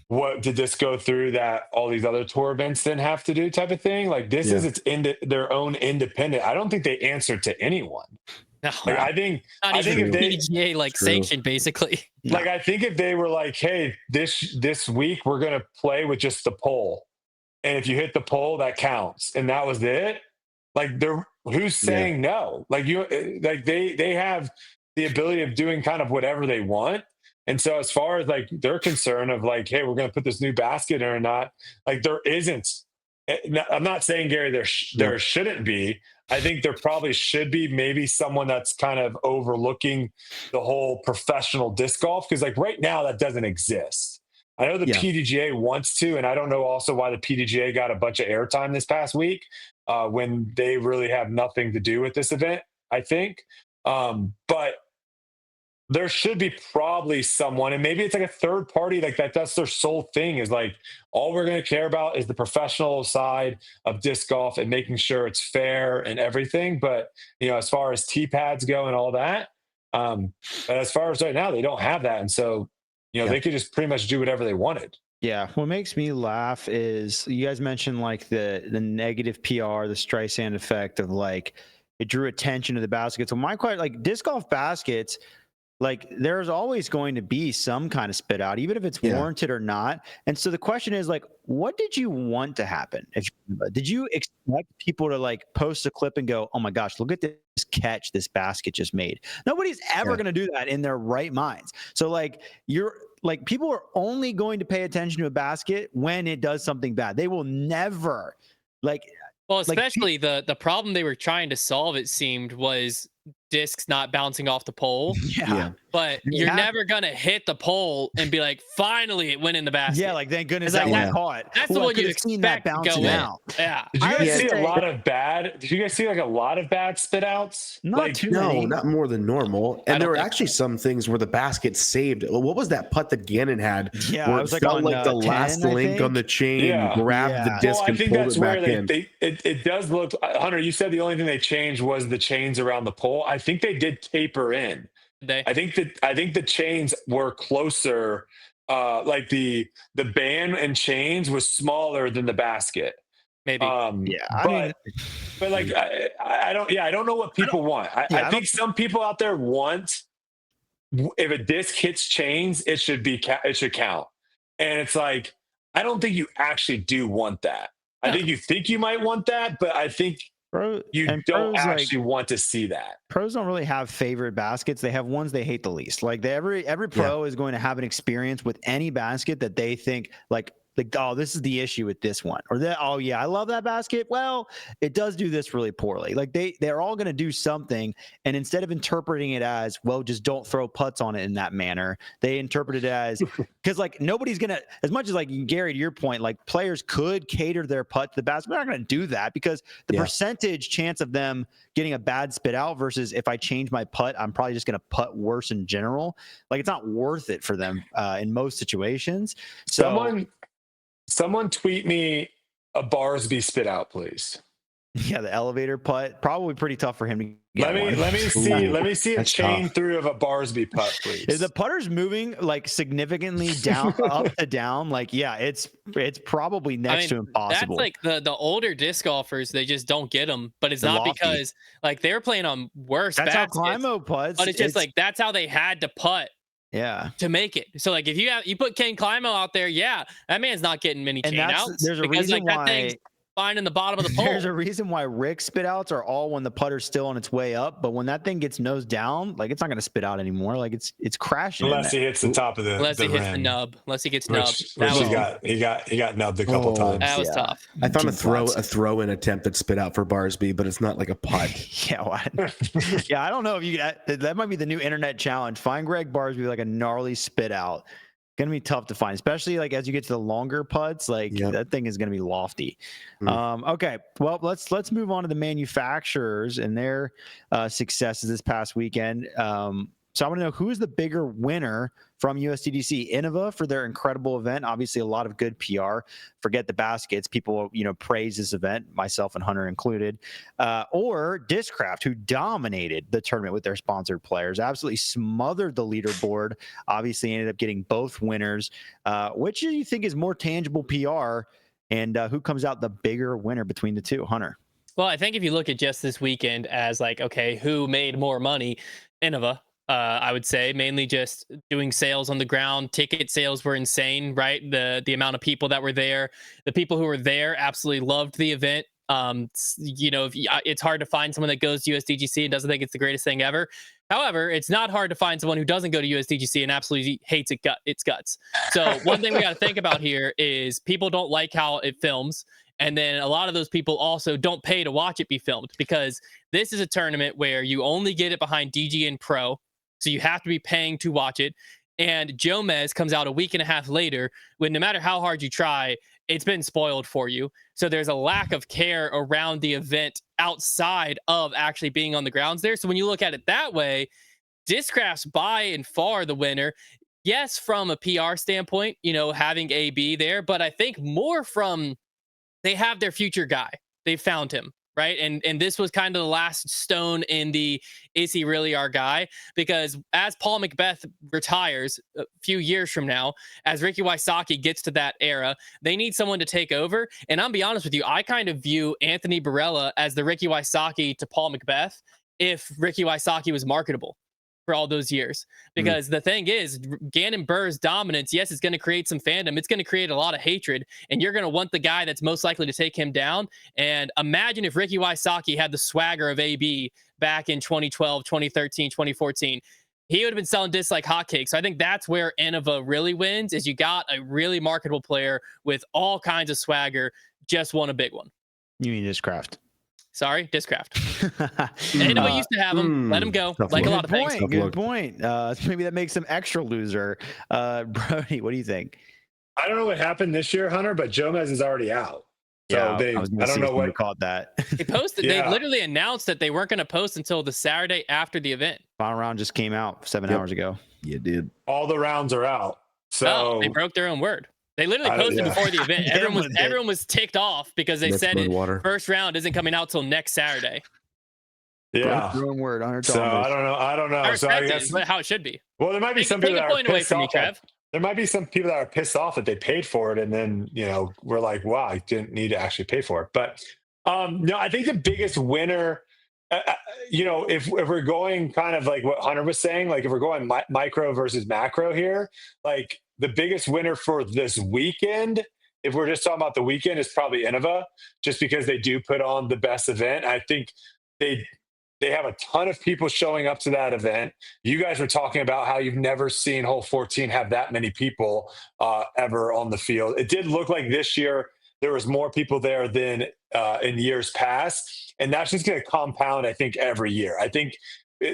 what did this go through that all these other tour events didn't have to do, type of thing? Like, this is their own independent. I don't think they answer to anyone. No, like, I think not even if they PDGA like sanctioned, basically. Like, I think if they were like, hey, this week we're gonna play with just the pole, and if you hit the pole, that counts, and that was it. Like, who's saying no? Like, they have the ability of doing kind of whatever they want. And so as far as like their concern of like, hey, we're going to put this new basket in or not, like, there isn't. I'm not saying, Gary, there shouldn't be. I think there probably should be maybe someone that's kind of overlooking the whole professional disc golf, because like right now that doesn't exist. I know the PDGA wants to, and I don't know also why the PDGA got a bunch of airtime this past week when they really have nothing to do with this event, I think. But there should be probably someone, and maybe it's like a third party, like that's their sole thing, is like, all we're going to care about is the professional side of disc golf and making sure it's fair and everything. But, as far as tee pads go and all that, but as far as right now, they don't have that. And so, they could just pretty much do whatever they wanted. Yeah. What makes me laugh is you guys mentioned like the negative PR, the Streisand effect of like, it drew attention to the baskets. So my question, like disc golf baskets, like there's always going to be some kind of spit out, even if it's warranted or not. And so the question is like, what did you want to happen? Did you expect people to like post a clip and go, oh my gosh, look at this catch this basket just made. Nobody's ever going to do that in their right minds. So like people are only going to pay attention to a basket when it does something bad. They will never well, especially the problem they were trying to solve, it seemed, was discs not bouncing off the pole. Yeah. But you're never gonna hit the pole and be like, finally it went in the basket. Yeah, like thank goodness that one caught. That's the one you expect to go in. Yeah. Did you guys see a lot of bad? Did you guys see like a lot of bad spit outs? Not too many. Not more than normal. And there were actually some things where the basket saved. What was that putt that Gannon had? Yeah, where it was felt on, like the 10, last link on the chain, grabbed the disc and pulled it back in. It does look. Hunter, you said the only thing they changed was the chains around the pole. I think they did taper in. I think the chains were closer. Like the band and chains was smaller than the basket. Maybe. But like I don't know what people want. I think some people out there want, if a disc hits chains, it should count. And it's like, I don't think you actually do want that. I think you think you might want that, but I think you don't actually want to see that. Pros don't really have favorite baskets. They have ones they hate the least. Like every pro is going to have an experience with any basket that they think like, oh, this is the issue with this one, or that, oh yeah, I love that basket. Well, it does do this really poorly. Like they're all going to do something, and instead of interpreting it as, well, just don't throw putts on it in that manner, they interpret it as, because like nobody's gonna, as much as like Gary, to your point, like players could cater their putt to the basket. They're not going to do that because the percentage chance of them getting a bad spit out versus if I change my putt, I'm probably just going to putt worse in general. Like it's not worth it for them in most situations. So. Someone tweet me a Barsby spit out, please. Yeah, the elevator putt, probably pretty tough for him to get. Let me see a chain through of a Barsby putt, please. Is the putter's moving like significantly down up to down? Like, yeah, it's probably next to impossible. That's like the older disc golfers, they just don't get them, but it's not because like they're playing on worse baskets. That's how Climo putts. But it's just like that's how they had to putt. Yeah, to make it. So like if you put Ken Climo out there, that man's not getting many chain outs. There's a reason why that thing's fine in the bottom of the pole. There's a reason why Rick spit outs are all when the putter's still on its way up, but when that thing gets nose down, like it's not going to spit out anymore. Like it's crashing. Unless he hits the top of the Unless he hits the nub. Unless he gets nubbed. He got nubbed a couple times. That was tough. I found a throw-in attempt that spit out for Barsby, but it's not like a putt. Yeah, I don't know if you that might be the new internet challenge. Find Greg Barsby like a gnarly spit out. Gonna be tough to find, especially like as you get to the longer putts. Like that thing is gonna be lofty. Okay, well let's move on to the manufacturers and their successes this past weekend. So I want to know, who is the bigger winner from USDGC? Innova for their incredible event. Obviously, a lot of good PR. Forget the baskets. People, praise this event, myself and Hunter included. Or Discraft, who dominated the tournament with their sponsored players. Absolutely smothered the leaderboard. Obviously, ended up getting both winners. Which do you think is more tangible PR? And who comes out the bigger winner between the two? Hunter. Well, I think if you look at just this weekend as like, okay, who made more money? Innova. I would say mainly just doing sales on the ground. Ticket sales were insane, right? The amount of people that were there, the people who were there absolutely loved the event. It's hard to find someone that goes to USDGC and doesn't think it's the greatest thing ever. However, it's not hard to find someone who doesn't go to USDGC and absolutely hates its guts. So one thing we got to think about here is people don't like how it films. And then a lot of those people also don't pay to watch it be filmed, because this is a tournament where you only get it behind DG and Pro. So you have to be paying to watch it. And Jomez comes out a week and a half later when no matter how hard you try, it's been spoiled for you. So there's a lack of care around the event outside of actually being on the grounds there. So when you look at it that way, Discraft's by and far the winner. Yes, from a PR standpoint, having AB there, but I think more from they have their future guy. They found him. Right. And this was kind of the last stone in the, is he really our guy? Because as Paul Macbeth retires a few years from now, as Ricky Wysocki gets to that era, they need someone to take over. And I'll be honest with you, I kind of view Anthony Barela as the Ricky Wysocki to Paul Macbeth if Ricky Wysocki was marketable. for all those years. Because the thing is, Gannon Buhr's dominance, yes, it's going to create some fandom. It's going to create a lot of hatred, and you're going to want the guy that's most likely to take him down. And imagine if Ricky Wysocki had the swagger of AB back in 2012, 2013, 2014. He would have been selling discs like hotcakes. So I think that's where Innova really wins, is you got a really marketable player with all kinds of swagger, just won a big one. You mean Discraft? Sorry, Discraft. Innova used to have him. Let him go. Like a lot of things. Good point. Maybe that makes him extra loser. Brodie, what do you think? I don't know what happened this year, Hunter, but Jomez is already out. So yeah, I don't know what called that. They posted. They literally announced that they weren't going to post until the Saturday after the event. Final round just came out 7 hours ago. Yeah, dude. All the rounds are out. So they broke their own word. They literally posted before the event. Everyone was ticked off because they said first round isn't coming out till next Saturday. Yeah. Broke their own word. So I don't know. So I guess how it should be. Well, there might be some people that are pissed off. Trev. There might be some people that are pissed off that they paid for it, and then we're like, wow, I didn't need to actually pay for it. But no, I think the biggest winner, if we're going kind of like what Hunter was saying, like if we're going micro versus macro here, like the biggest winner for this weekend, if we're just talking about the weekend, is probably Innova, just because they do put on the best event. I think they have a ton of people showing up to that event. You guys were talking about how you've never seen Hole 14 have that many people ever on the field. It did look like this year there was more people there than in years past, and that's just going to compound, I think, every year. I think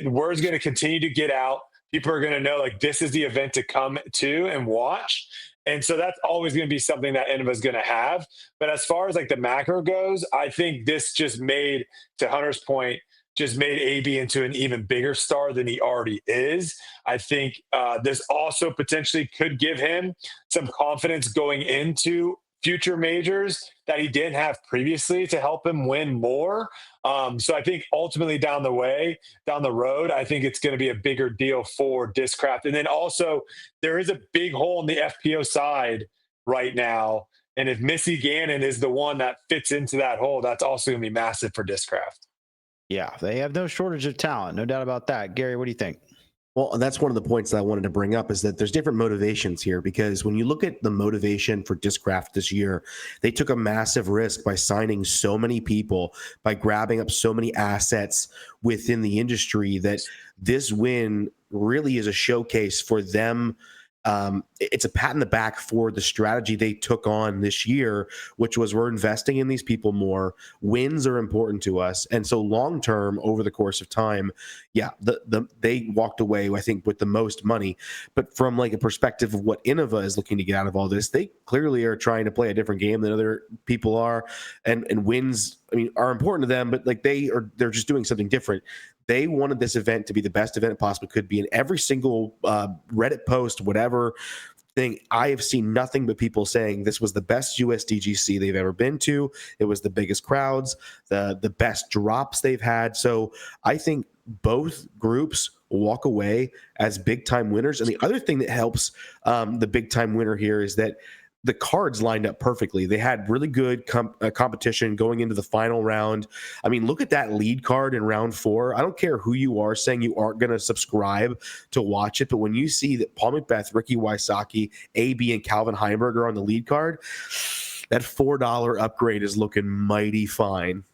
word's going to continue to get out. People are going to know, like, this is the event to come to and watch. And so that's always going to be something that Innova is going to have. But as far as like the macro goes, I think this just made, to Hunter's point, just made AB into an even bigger star than he already is. I think this also potentially could give him some confidence going into future majors that he didn't have previously to help him win more. So I think ultimately down the road, I think it's going to be a bigger deal for Discraft. And then also there is a big hole in the FPO side right now. And if Missy Gannon is the one that fits into that hole, that's also going to be massive for Discraft. Yeah, they have no shortage of talent. No doubt about that. Gary, what do you think? Well, that's one of the points that I wanted to bring up, is that there's different motivations here, because when you look at the motivation for Discraft this year, they took a massive risk by signing so many people, by grabbing up so many assets within the industry, that this win really is a showcase for them. It's a pat in the back for the strategy they took on this year, which was, we're investing in these people more. Wins are important to us. And so long term, over the course of time, they walked away, I think, with the most money. But from like a perspective of what Innova is looking to get out of all this, they clearly are trying to play a different game than other people are. And wins, I mean, are important to them, but like they're just doing something different. They wanted this event to be the best event it possibly could be. In every single Reddit post, whatever thing, I have seen nothing but people saying this was the best USDGC they've ever been to. It was the biggest crowds, the best drops they've had. So I think both groups walk away as big time winners. And the other thing that helps the big time winner here is that the cards lined up perfectly. They had really good competition going into the final round. I mean, look at that lead card in round 4. I don't care who you are saying you aren't going to subscribe to watch it, but when you see that Paul Macbeth, Ricky Wysocki, AB, and Calvin Heimberg are on the lead card, that $4 upgrade is looking mighty fine.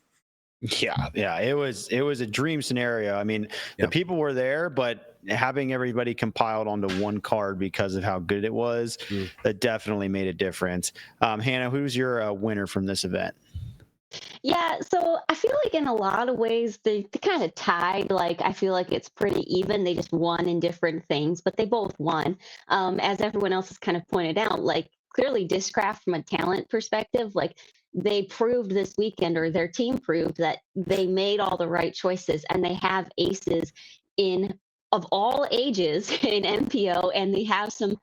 Yeah, it was a dream scenario. I mean, the people were there, but having everybody compiled onto one card because of how good it was, that definitely made a difference. Hannah, who's your winner from this event? Yeah, so I feel like in a lot of ways they kind of tied. Like, I feel like it's pretty even. They just won in different things, but they both won. As everyone else has kind of pointed out, like, clearly Discraft from a talent perspective, like, they proved this weekend, or their team proved, that they made all the right choices, and they have aces of all ages in MPO, and they have some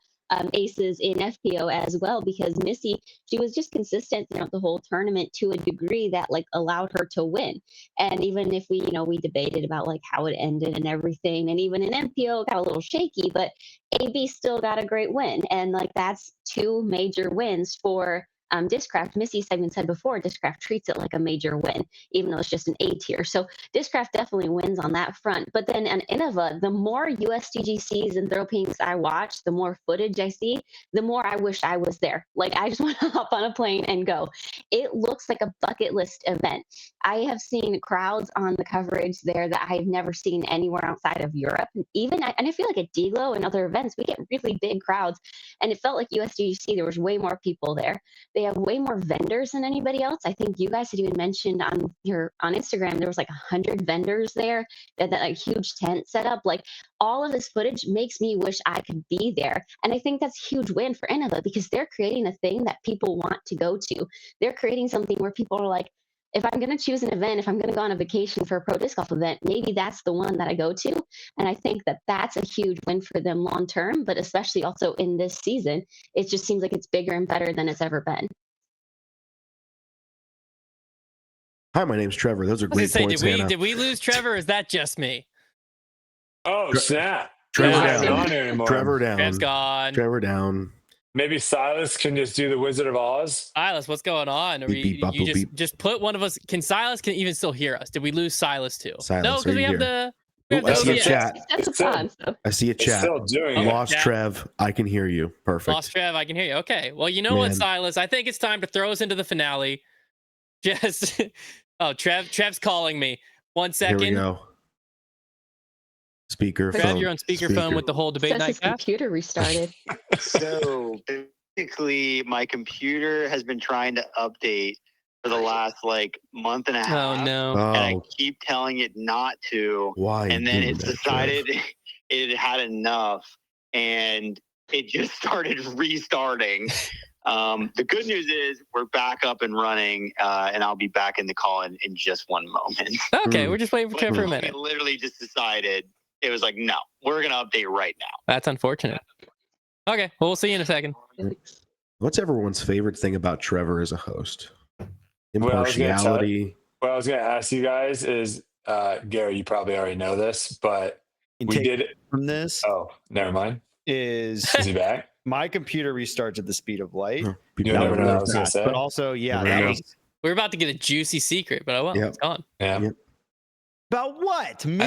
aces in FPO as well, because Missy, she was just consistent throughout the whole tournament to a degree that like allowed her to win. And even if we debated about like how it ended and everything, and even in MPO got a little shaky, but AB still got a great win. And like that's 2 major wins for Discraft, Missy's segment said before, Discraft treats it like a major win, even though it's just an A tier. So Discraft definitely wins on that front. But then on Innova, the more USDGCs and throw pinks I watch, the more footage I see, the more I wish I was there. Like, I just want to hop on a plane and go. It looks like a bucket list event. I have seen crowds on the coverage there that I've never seen anywhere outside of Europe. And I feel like at D-Glow and other events, we get really big crowds. And it felt like USDGC, there was way more people there. They have way more vendors than anybody else. I think you guys had even mentioned on Instagram, there was like 100 vendors there, that like huge tent set up. Like, all of this footage makes me wish I could be there. And I think that's a huge win for Innova, because they're creating a thing that people want to go to. They're creating something where people are like, if I'm going to choose an event, if I'm going to go on a vacation for a pro disc golf event, maybe that's the one that I go to. And I think that that's a huge win for them long term, but especially also in this season, it just seems like it's bigger and better than it's ever been. Hi, my name's Trevor. Those are great points, Hannah. Did we lose Trevor, or is that just me? Oh, snap. Trevor Trevor's down. not on anymore. Trevor down. Trev's gone. Trevor down. Maybe Silas can just do the Wizard of Oz. Silas, what's going on? Are Beep, beep, bop, you boop, beep. just put one of us. Can Silas can even still hear us? Did we lose Silas too? Silas, No, are because we you have here? the. Ooh, I see a OBS. chat. That's It's on, so. I see a It's chat. still doing it. Lost Yeah. Trev. I can hear you. Perfect. Lost Trev, I can hear you. Okay. Well, you know what, Man. Silas? I think it's time to throw us into the finale. Just Trev's calling me. 1 second. Here we go. Speaker Trev, phone. you're on speakerphone with the whole debate Says night his cast. computer restarted. So basically, my computer has been trying to update for the last like month and a half. Oh no. And I Oh, keep telling it not to. why? And then you it's do that, decided it had enough and it just started restarting. The good news is we're back up and running, and I'll be back in the call in just one moment. Okay, Mm. we're just waiting for Trev for a minute. We literally just decided, it was like, no, we're going to update right now. That's unfortunate. Okay, well, we'll see you in a second. What's everyone's favorite thing about Trevor as a host? Well, I was gonna tell- Impartiality. What I was going to ask you guys is, Gary, you probably already know this, but we did it. From this Oh, never mind. is Is he back? my computer restarts at the speed of light. Huh, people You That never don't know. know I was gonna fast, say. but also, yeah, Never that know. was We're about to get a juicy secret, but oh well, Yep. it's gone. Yeah. Yep. about what? Me?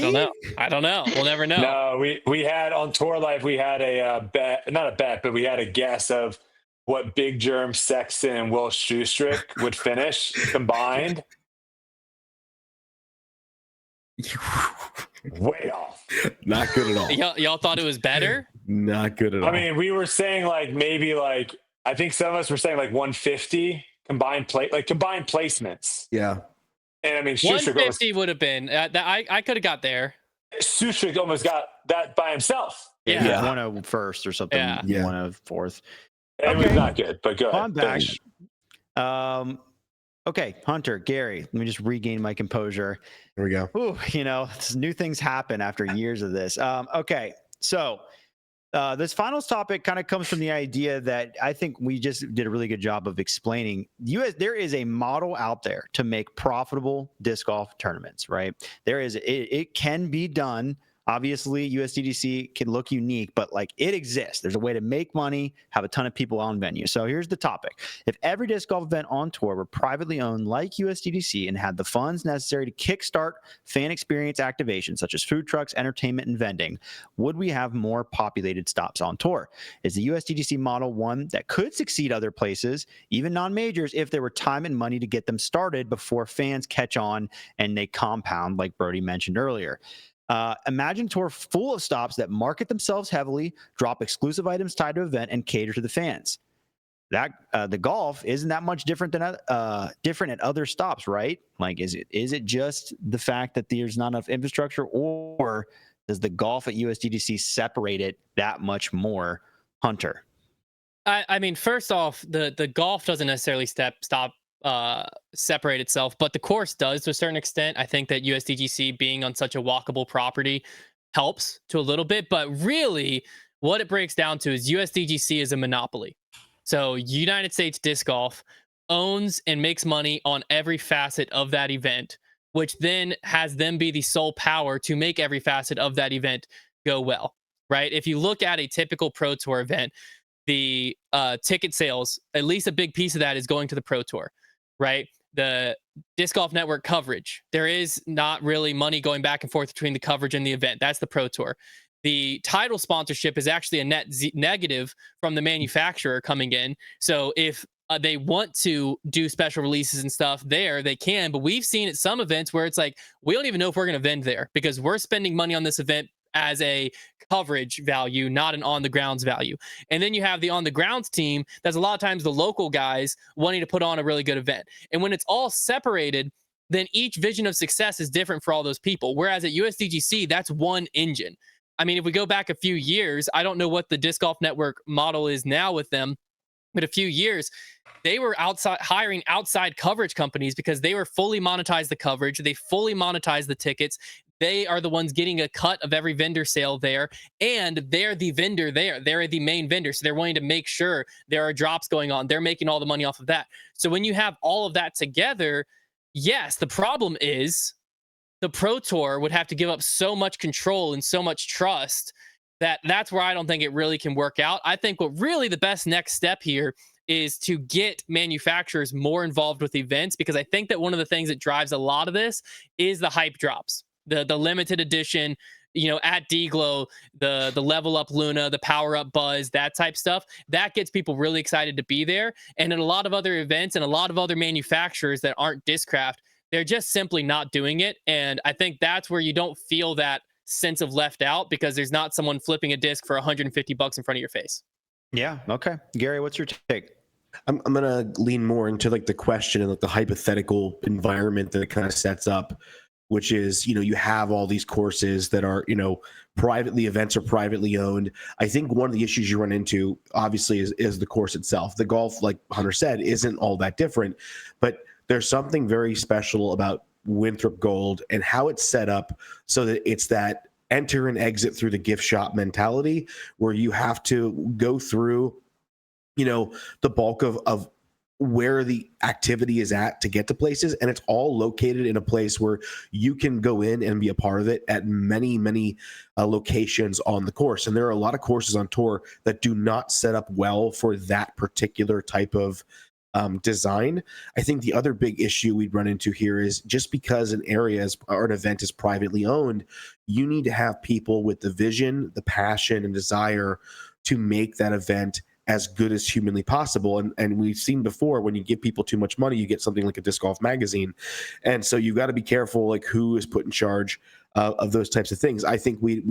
I don't know. We'll never know. No, we had on Tour Life, we had a bet, not a bet, but we had a guess of what Big Germ, Sexton, and Will Schustrick would finish combined. Way off. Not good at all. Y'all thought it was better? Not good at all. I mean, we were saying like maybe like I think some of us were saying like 150 combined placements. yeah. And I mean, Schustrick 150 would have been. I could have got there. almost got that by himself. Yeah, Yeah. one of first or something. Yeah. Yeah. One of fourth. It was Okay. not good, but go ahead. I'm back. Finish. Okay, Hunter, Gary, let me just regain my composure. Here we go. Ooh, new things happen after years of this. Okay, so this finals topic kind of comes from the idea that I think we just did a really good job of explaining. There is a model out there to make profitable disc golf tournaments, right? It can be done. Obviously, USDGC can look unique, but like it exists. There's a way to make money, have a ton of people on venue. So here's the topic. If every disc golf event on tour were privately owned like USDGC and had the funds necessary to kickstart fan experience activation, such as food trucks, entertainment, and vending, would we have more populated stops on tour? Is the USDGC model one that could succeed other places, even non-majors, if there were time and money to get them started before fans catch on and they compound, like Brodie mentioned earlier? Imagine a tour full of stops that market themselves heavily, drop exclusive items tied to event, and cater to the fans. That the golf isn't that much different than different at other stops, right? Like, is it just the fact that there's not enough infrastructure, or does the golf at USDGC separate it that much more? Hunter. I mean, first off, the golf doesn't necessarily separate itself, but the course does to a certain extent. I think that USDGC being on such a walkable property helps to a little bit, but really what it breaks down to is USDGC is a monopoly. So United States Disc Golf owns and makes money on every facet of that event, which then has them be the sole power to make every facet of that event go well, right? If you look at a typical Pro Tour event, the ticket sales, at least a big piece of that is going to the Pro Tour, right? The Disc Golf Network coverage, there is not really money going back and forth between the coverage and the event. That's the Pro Tour. The title sponsorship is actually a net negative from the manufacturer coming in. So if they want to do special releases and stuff there, they can. But we've seen at some events where it's like, we don't even know if we're going to vend there because we're spending money on this event as a coverage value, not an on the grounds value. And then you have the on the grounds team. That's a lot of times the local guys wanting to put on a really good event. And when it's all separated, then each vision of success is different for all those people. Whereas at USDGC, that's one engine. I mean, if we go back a few years, I don't know what the Disc Golf Network model is now with them, but a few years, they were hiring outside coverage companies because they were fully monetized the coverage. They fully monetized the tickets. They are the ones getting a cut of every vendor sale there, and they're the vendor there. They're the main vendor, so they're wanting to make sure there are drops going on. They're making all the money off of that. So when you have all of that together, yes, the problem is the Pro Tour would have to give up so much control and so much trust that's where I don't think it really can work out. I think what really the best next step here is to get manufacturers more involved with events, because I think that one of the things that drives a lot of this is the hype drops, the limited edition, at D-Glow, the level up Luna, the power up Buzz, that type stuff, that gets people really excited to be there. And in a lot of other events and a lot of other manufacturers that aren't Discraft, they're just simply not doing it. And I think that's where you don't feel that sense of left out, because there's not someone flipping a disc for $150 in front of your face. Yeah. Okay. Gary, what's your take? I'm going to lean more into like the question and like the hypothetical environment that it kind of sets up, which is, you have all these courses that are, events are privately owned. I think one of the issues you run into obviously is the course itself. The golf, like Hunter said, isn't all that different, but there's something very special about Winthrop Gold and how it's set up so that it's that enter and exit through the gift shop mentality where you have to go through, the bulk of where the activity is at to get to places. And it's all located in a place where you can go in and be a part of it at many, many locations on the course. And there are a lot of courses on tour that do not set up well for that particular type of design. I think the other big issue we'd run into here is just because an area or an event is privately owned, you need to have people with the vision, the passion, and desire to make that event as good as humanly possible. And we've seen before, when you give people too much money, you get something like a Disc Golf Magazine. And so you've got to be careful, like who is put in charge of those types of things. I think we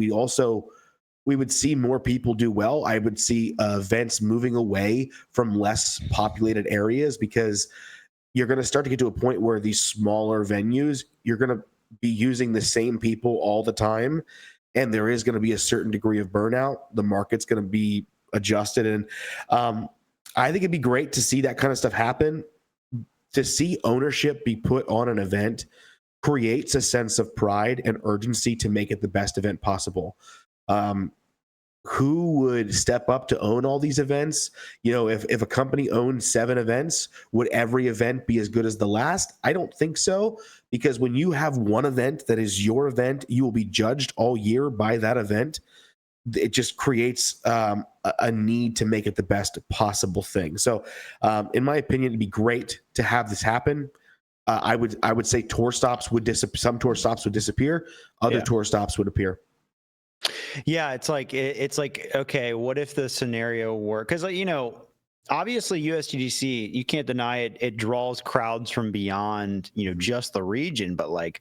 would see more people do well. I would see events moving away from less populated areas, because you're going to start to get to a point where these smaller venues, you're going to be using the same people all the time. And there is going to be a certain degree of burnout. The market's going to be adjusted. And I think it'd be great to see that kind of stuff happen. To see ownership be put on an event creates a sense of pride and urgency to make it the best event possible. Who would step up to own all these events? If a company owned 7 events, would every event be as good as the last? I don't think so, because when you have one event that is your event, you will be judged all year by that event. It just creates a need to make it the best possible thing. So, in my opinion, it'd be great to have this happen. I would say tour stops would some tour stops would disappear, other tour stops would appear. Yeah, it's like okay, what if the scenario were, because obviously USDGC, you can't deny it draws crowds from beyond just the region, but like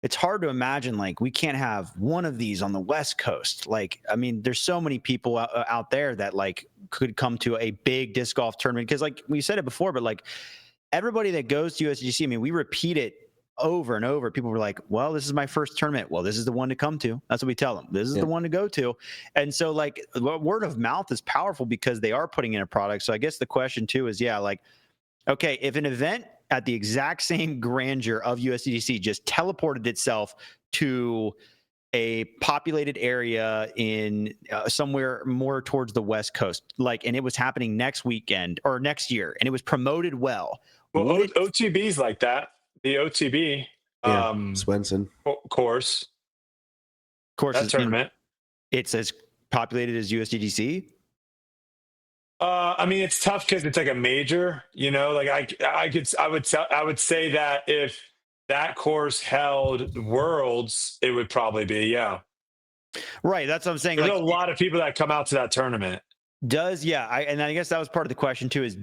it's hard to imagine like we can't have one of these on the West Coast. Like, I mean, there's so many people out there that like could come to a big disc golf tournament, because like we said it before, but like everybody that goes to USDGC, I mean, we repeat it over and over. People were like, well, this is my first tournament. Well, this is the one to come to. That's what we tell them. This is the one to go to. And so like word of mouth is powerful because they are putting in a product. So I guess the question too is, like, okay, if an event at the exact same grandeur of USDGC just teleported itself to a populated area in somewhere more towards the West Coast, like, and it was happening next weekend or next year, and it was promoted well. Well, OTB's like that. The OTB Swenson course that tournament. It's as populated as USDGC. I mean, it's tough because it's like a major, like I would say that if that course held Worlds, it would probably be, yeah. Right. That's what I'm saying. There's Like, a lot of people that come out to that tournament. And I guess that was part of the question too, is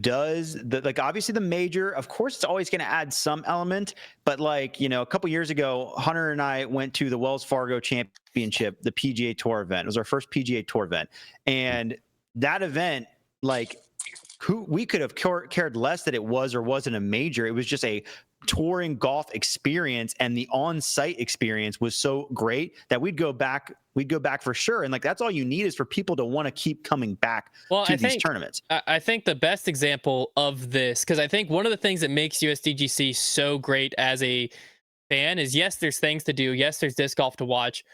obviously the major, of course it's always going to add some element, but like, a couple years ago, Hunter and I went to the Wells Fargo Championship, the PGA Tour event. It was our first PGA Tour event. And that event, like, we could have cared less that it was or wasn't a major. It was just a touring golf experience, and the on-site experience was so great that we'd go back for sure. And like, that's all you need is for people to want to keep coming back to these tournaments. I think the best example of this, because I think one of the things that makes USDGC so great as a fan is, yes, there's things to do. Yes, there's disc golf to watch,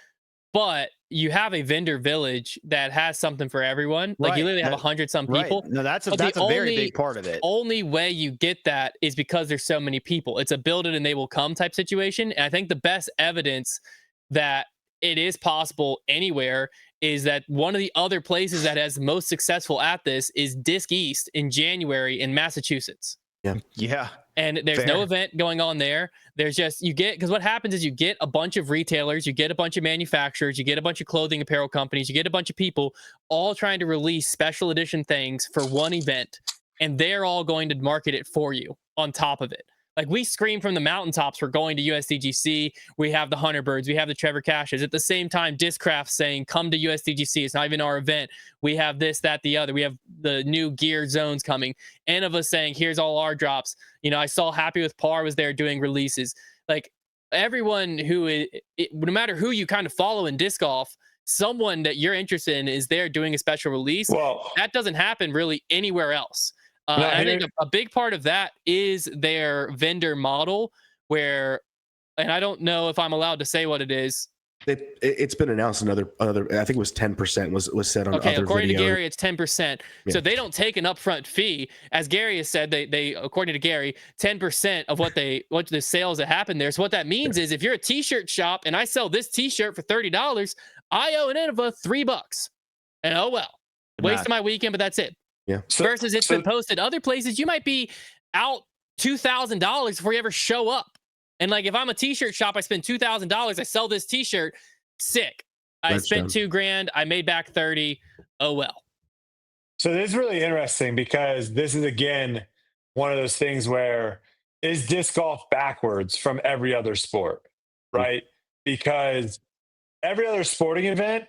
but you have a vendor village that has something for everyone. Like, you literally have 100-some people. Right. No, that's a very big part of it. Only way you get that is because there's so many people. It's a build it and they will come type situation. And I think the best evidence that it is possible anywhere is that one of the other places that has most successful at this is Disc East in January in Massachusetts. Yeah. And there's no event going on there. There's just, because what happens is you get a bunch of retailers, you get a bunch of manufacturers, you get a bunch of clothing apparel companies, you get a bunch of people all trying to release special edition things for one event, and they're all going to market it for you on top of it. Like, we scream from the mountaintops, we're going to USDGC. We have the Hunterbirds, we have the Trevor Cashes. At the same time, Discraft saying, come to USDGC. It's not even our event. We have this, that, the other. We have the new gear zones coming. And of us saying, here's all our drops. I saw Happy with Par was there doing releases. Like, everyone no matter who you kind of follow in disc golf, someone that you're interested in is there doing a special release. Well, that doesn't happen really anywhere else. I think a big part of that is their vendor model, where, and I don't know if I'm allowed to say what it is. It's been announced another. I think it was 10% was said on other according video. to Gary, it's 10%. Yeah. So they don't take an upfront fee, as Gary has said. They according to Gary, 10% of what the sales that happen there. So what that means is, if you're a T-shirt shop and I sell this T-shirt for $30, I owe an Innova $3, and oh well, wasted my weekend, but that's it. Yeah. Versus it's been posted other places, you might be out $2,000 before you ever show up. And like, if I'm a T-shirt shop, I spend $2,000, I sell this T-shirt, sick. I spent $2,000, I made back 30. Oh well. So this is really interesting, because this is, again, one of those things where, is disc golf backwards from every other sport, right? Because every other sporting event,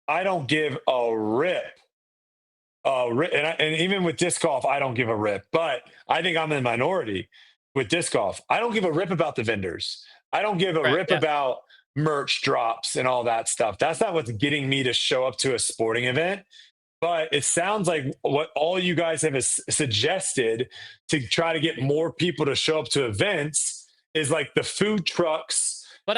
I don't give a rip. And even with disc golf, I don't give a rip. But I think I'm in the minority with disc golf. I don't give a rip about the vendors. I don't give a rip about merch drops and all that stuff. That's not what's getting me to show up to a sporting event. But it sounds like what all you guys have suggested to try to get more people to show up to events is like the food trucks. But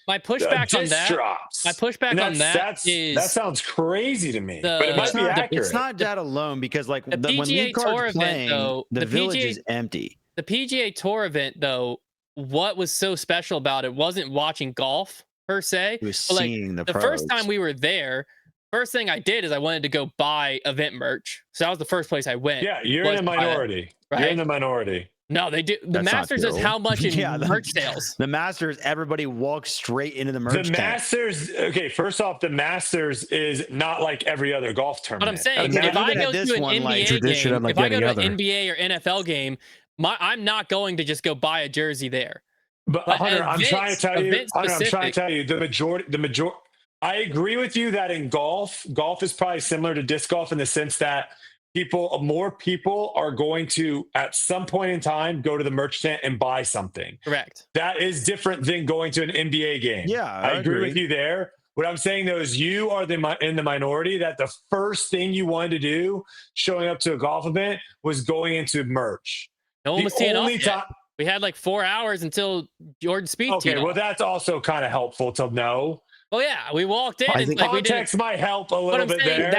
my pushback on that, drops. My pushback on that sounds crazy to me. But it might be accurate. It's not that alone, because like the PGA when Lead Card's playing, though, the village is empty. The PGA Tour event, though, what was so special about it wasn't watching golf per se. It was seeing the pros. First time we were there, first thing I did is I wanted to go buy event merch. So that was the first place I went. Yeah, you're in the minority. Right? You're in the minority. No, they do. The Masters does how much in merch sales? The Masters, everybody walks straight into the merch. The Masters, okay, first off, the Masters is not like every other golf tournament. But I'm saying, if I go to an NBA game, if I go to an NBA or NFL game, I'm not going to just go buy a jersey there. But Hunter, I'm trying to tell you, the majority. I agree with you that in golf is probably similar to disc golf in the sense that more people are going to, at some point in time, go to the merch tent and buy something. Correct. That is different than going to an NBA game. Yeah, I agree with you there. What I'm saying, though, is you are in the minority that the first thing you wanted to do showing up to a golf event was going into merch. No one was teeing off yet. We had like 4 hours until Jordan Spieth teed off. That's also kind of helpful to know. Well, yeah, we walked in. And context might help a little bit there.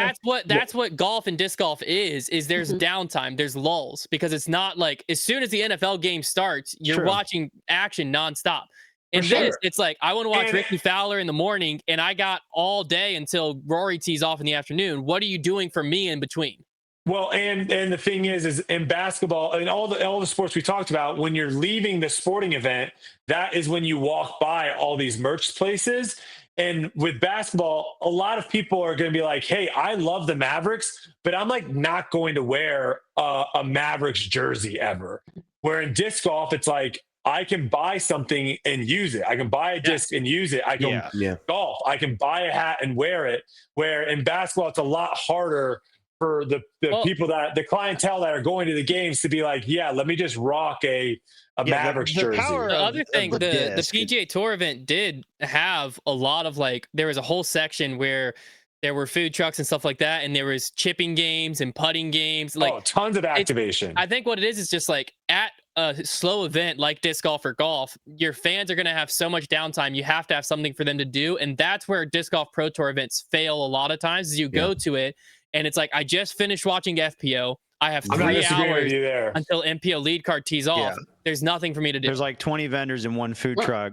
That's what golf and disc golf is there's downtime, there's lulls, because it's not like as soon as the NFL game starts, you're watching action nonstop. And it's like, I want to watch Ricky Fowler in the morning, and I got all day until Rory tees off in the afternoon. What are you doing for me in between? Well, and the thing is in basketball and all the sports we talked about, when you're leaving the sporting event, that is when you walk by all these merch places. And with basketball, a lot of people are going to be like, "Hey, I love the Mavericks, but I'm like not going to wear a Mavericks jersey ever." Where in disc golf, it's like I can buy something and use it. I can buy a disc and use it. I can golf. I can buy a hat and wear it. Where in basketball, it's a lot harder for the people the clientele that are going to the games to be like, yeah, let me just rock a Mavericks jersey. The other thing, the PGA Tour event did have a lot of there was a whole section where there were food trucks and stuff like that, and there was chipping games and putting games. Tons of activation. I think what it is just at a slow event like disc golf or golf, your fans are going to have so much downtime. You have to have something for them to do, and that's where disc golf pro tour events fail a lot of times. Is you go to it. And it's I just finished watching FPO. I have 3 hours until MPO lead card tees off. There's nothing for me to do. There's 20 vendors in one food truck.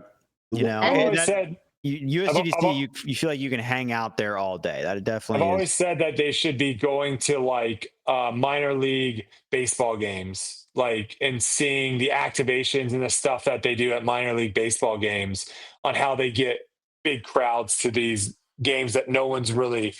You know, USDGC, you feel like you can hang out there all day. That definitely. I've always said that they should be going to minor league baseball games, and seeing the activations and the stuff that they do at minor league baseball games on how they get big crowds to these games that no one's really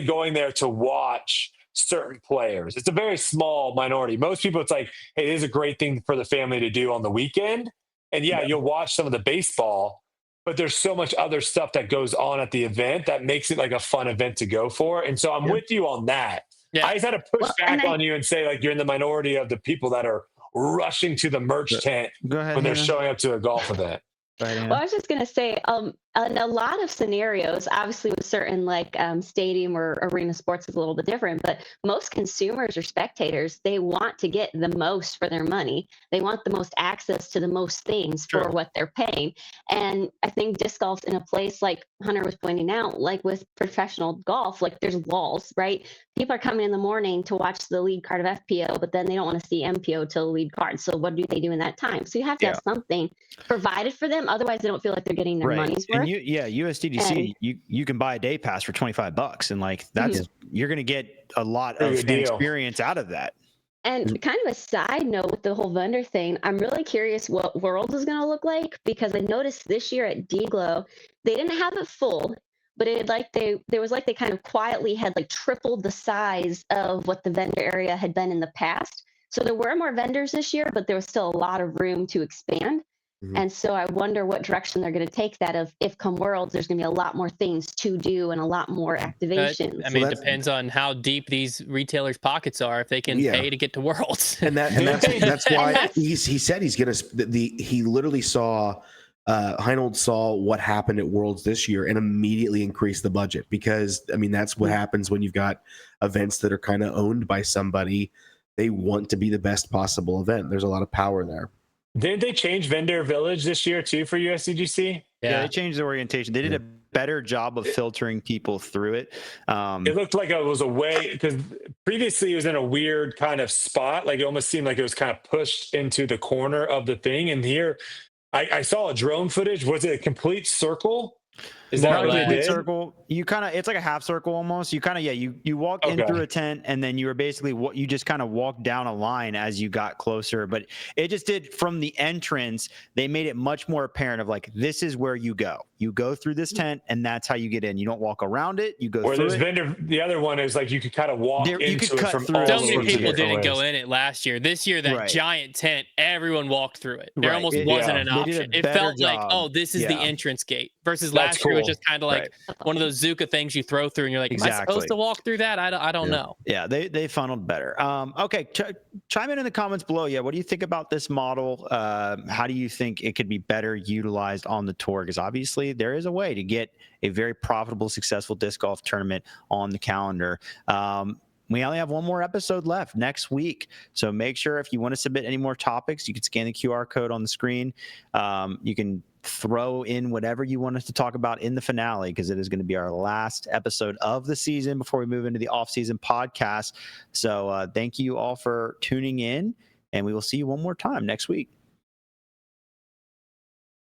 going there to watch certain players. It's a very small minority. Most people, it's hey, it is a great thing for the family to do on the weekend. And you'll watch some of the baseball, but there's so much other stuff that goes on at the event that makes it a fun event to go for. And so I'm with you on that. Yeah. I just had to push back on you and say you're in the minority of the people that are rushing to the merch tent when they're showing up to a golf event. Well, I was just going to say, in a lot of scenarios, obviously with certain stadium or arena sports is a little bit different, but most consumers or spectators, they want to get the most for their money. They want the most access to the most things for what they're paying. And I think disc golf's in a place like Hunter was pointing out, with professional golf, there's walls, right? People are coming in the morning to watch the lead card of FPO, but then they don't want to see MPO till the lead card. So what do they do in that time? So you have to have something provided for them. Otherwise, they don't feel like they're getting their money's worth. And USDGC, you can buy a day pass for $25, and that's you're going to get a lot of fan experience out of that. And kind of a side note with the whole vendor thing, I'm really curious what Worlds is going to look like, because I noticed this year at D-Glow, they didn't have it full, but it they kind of quietly had tripled the size of what the vendor area had been in the past. So there were more vendors this year, but there was still a lot of room to expand. And so I wonder what direction they're going to take that of, if come Worlds, there's going to be a lot more things to do and a lot more activations. It depends on how deep these retailers' pockets are, if they can pay to get to Worlds. That's why he said he's going to, he literally saw, Heinold saw what happened at Worlds this year and immediately increased the budget, because that's what happens when you've got events that are kind of owned by somebody. They want to be the best possible event. There's a lot of power there. Didn't they change Vendor Village this year too for USDGC? Yeah, they changed the orientation. They did a better job of filtering people through it. It looked like it was a way, because previously it was in a weird kind of spot. It almost seemed like it was kind of pushed into the corner of the thing. And here, I saw a drone footage. Was it a complete circle? Is that what they did? Circle? It's like a half circle almost. You walk in through a tent, and then you were basically you just kind of walk down a line as you got closer. But it just did, from the entrance, they made it much more apparent of this is where you go. You go through this tent, and that's how you get in. You don't walk around it. You go through it. Vendor. The other one is you could kind of walk into it from all so many people didn't go in it last year. This year, that giant tent, everyone walked through it. There almost wasn't an option. It felt this is the entrance gate. Versus last year, it was just kind of one of those Zuka things you throw through, and you're like, am I supposed to walk through that? I don't know. Yeah, they funneled better. Okay, chime in the comments below. Yeah, what do you think about this model? How do you think it could be better utilized on the tour? Because obviously there is a way to get a very profitable, successful disc golf tournament on the calendar. We only have one more episode left next week. So make sure, if you want to submit any more topics, you can scan the QR code on the screen. You can throw in whatever you want us to talk about in the finale, because it is going to be our last episode of the season before we move into the off-season podcast. So thank you all for tuning in, and we will see you one more time next week.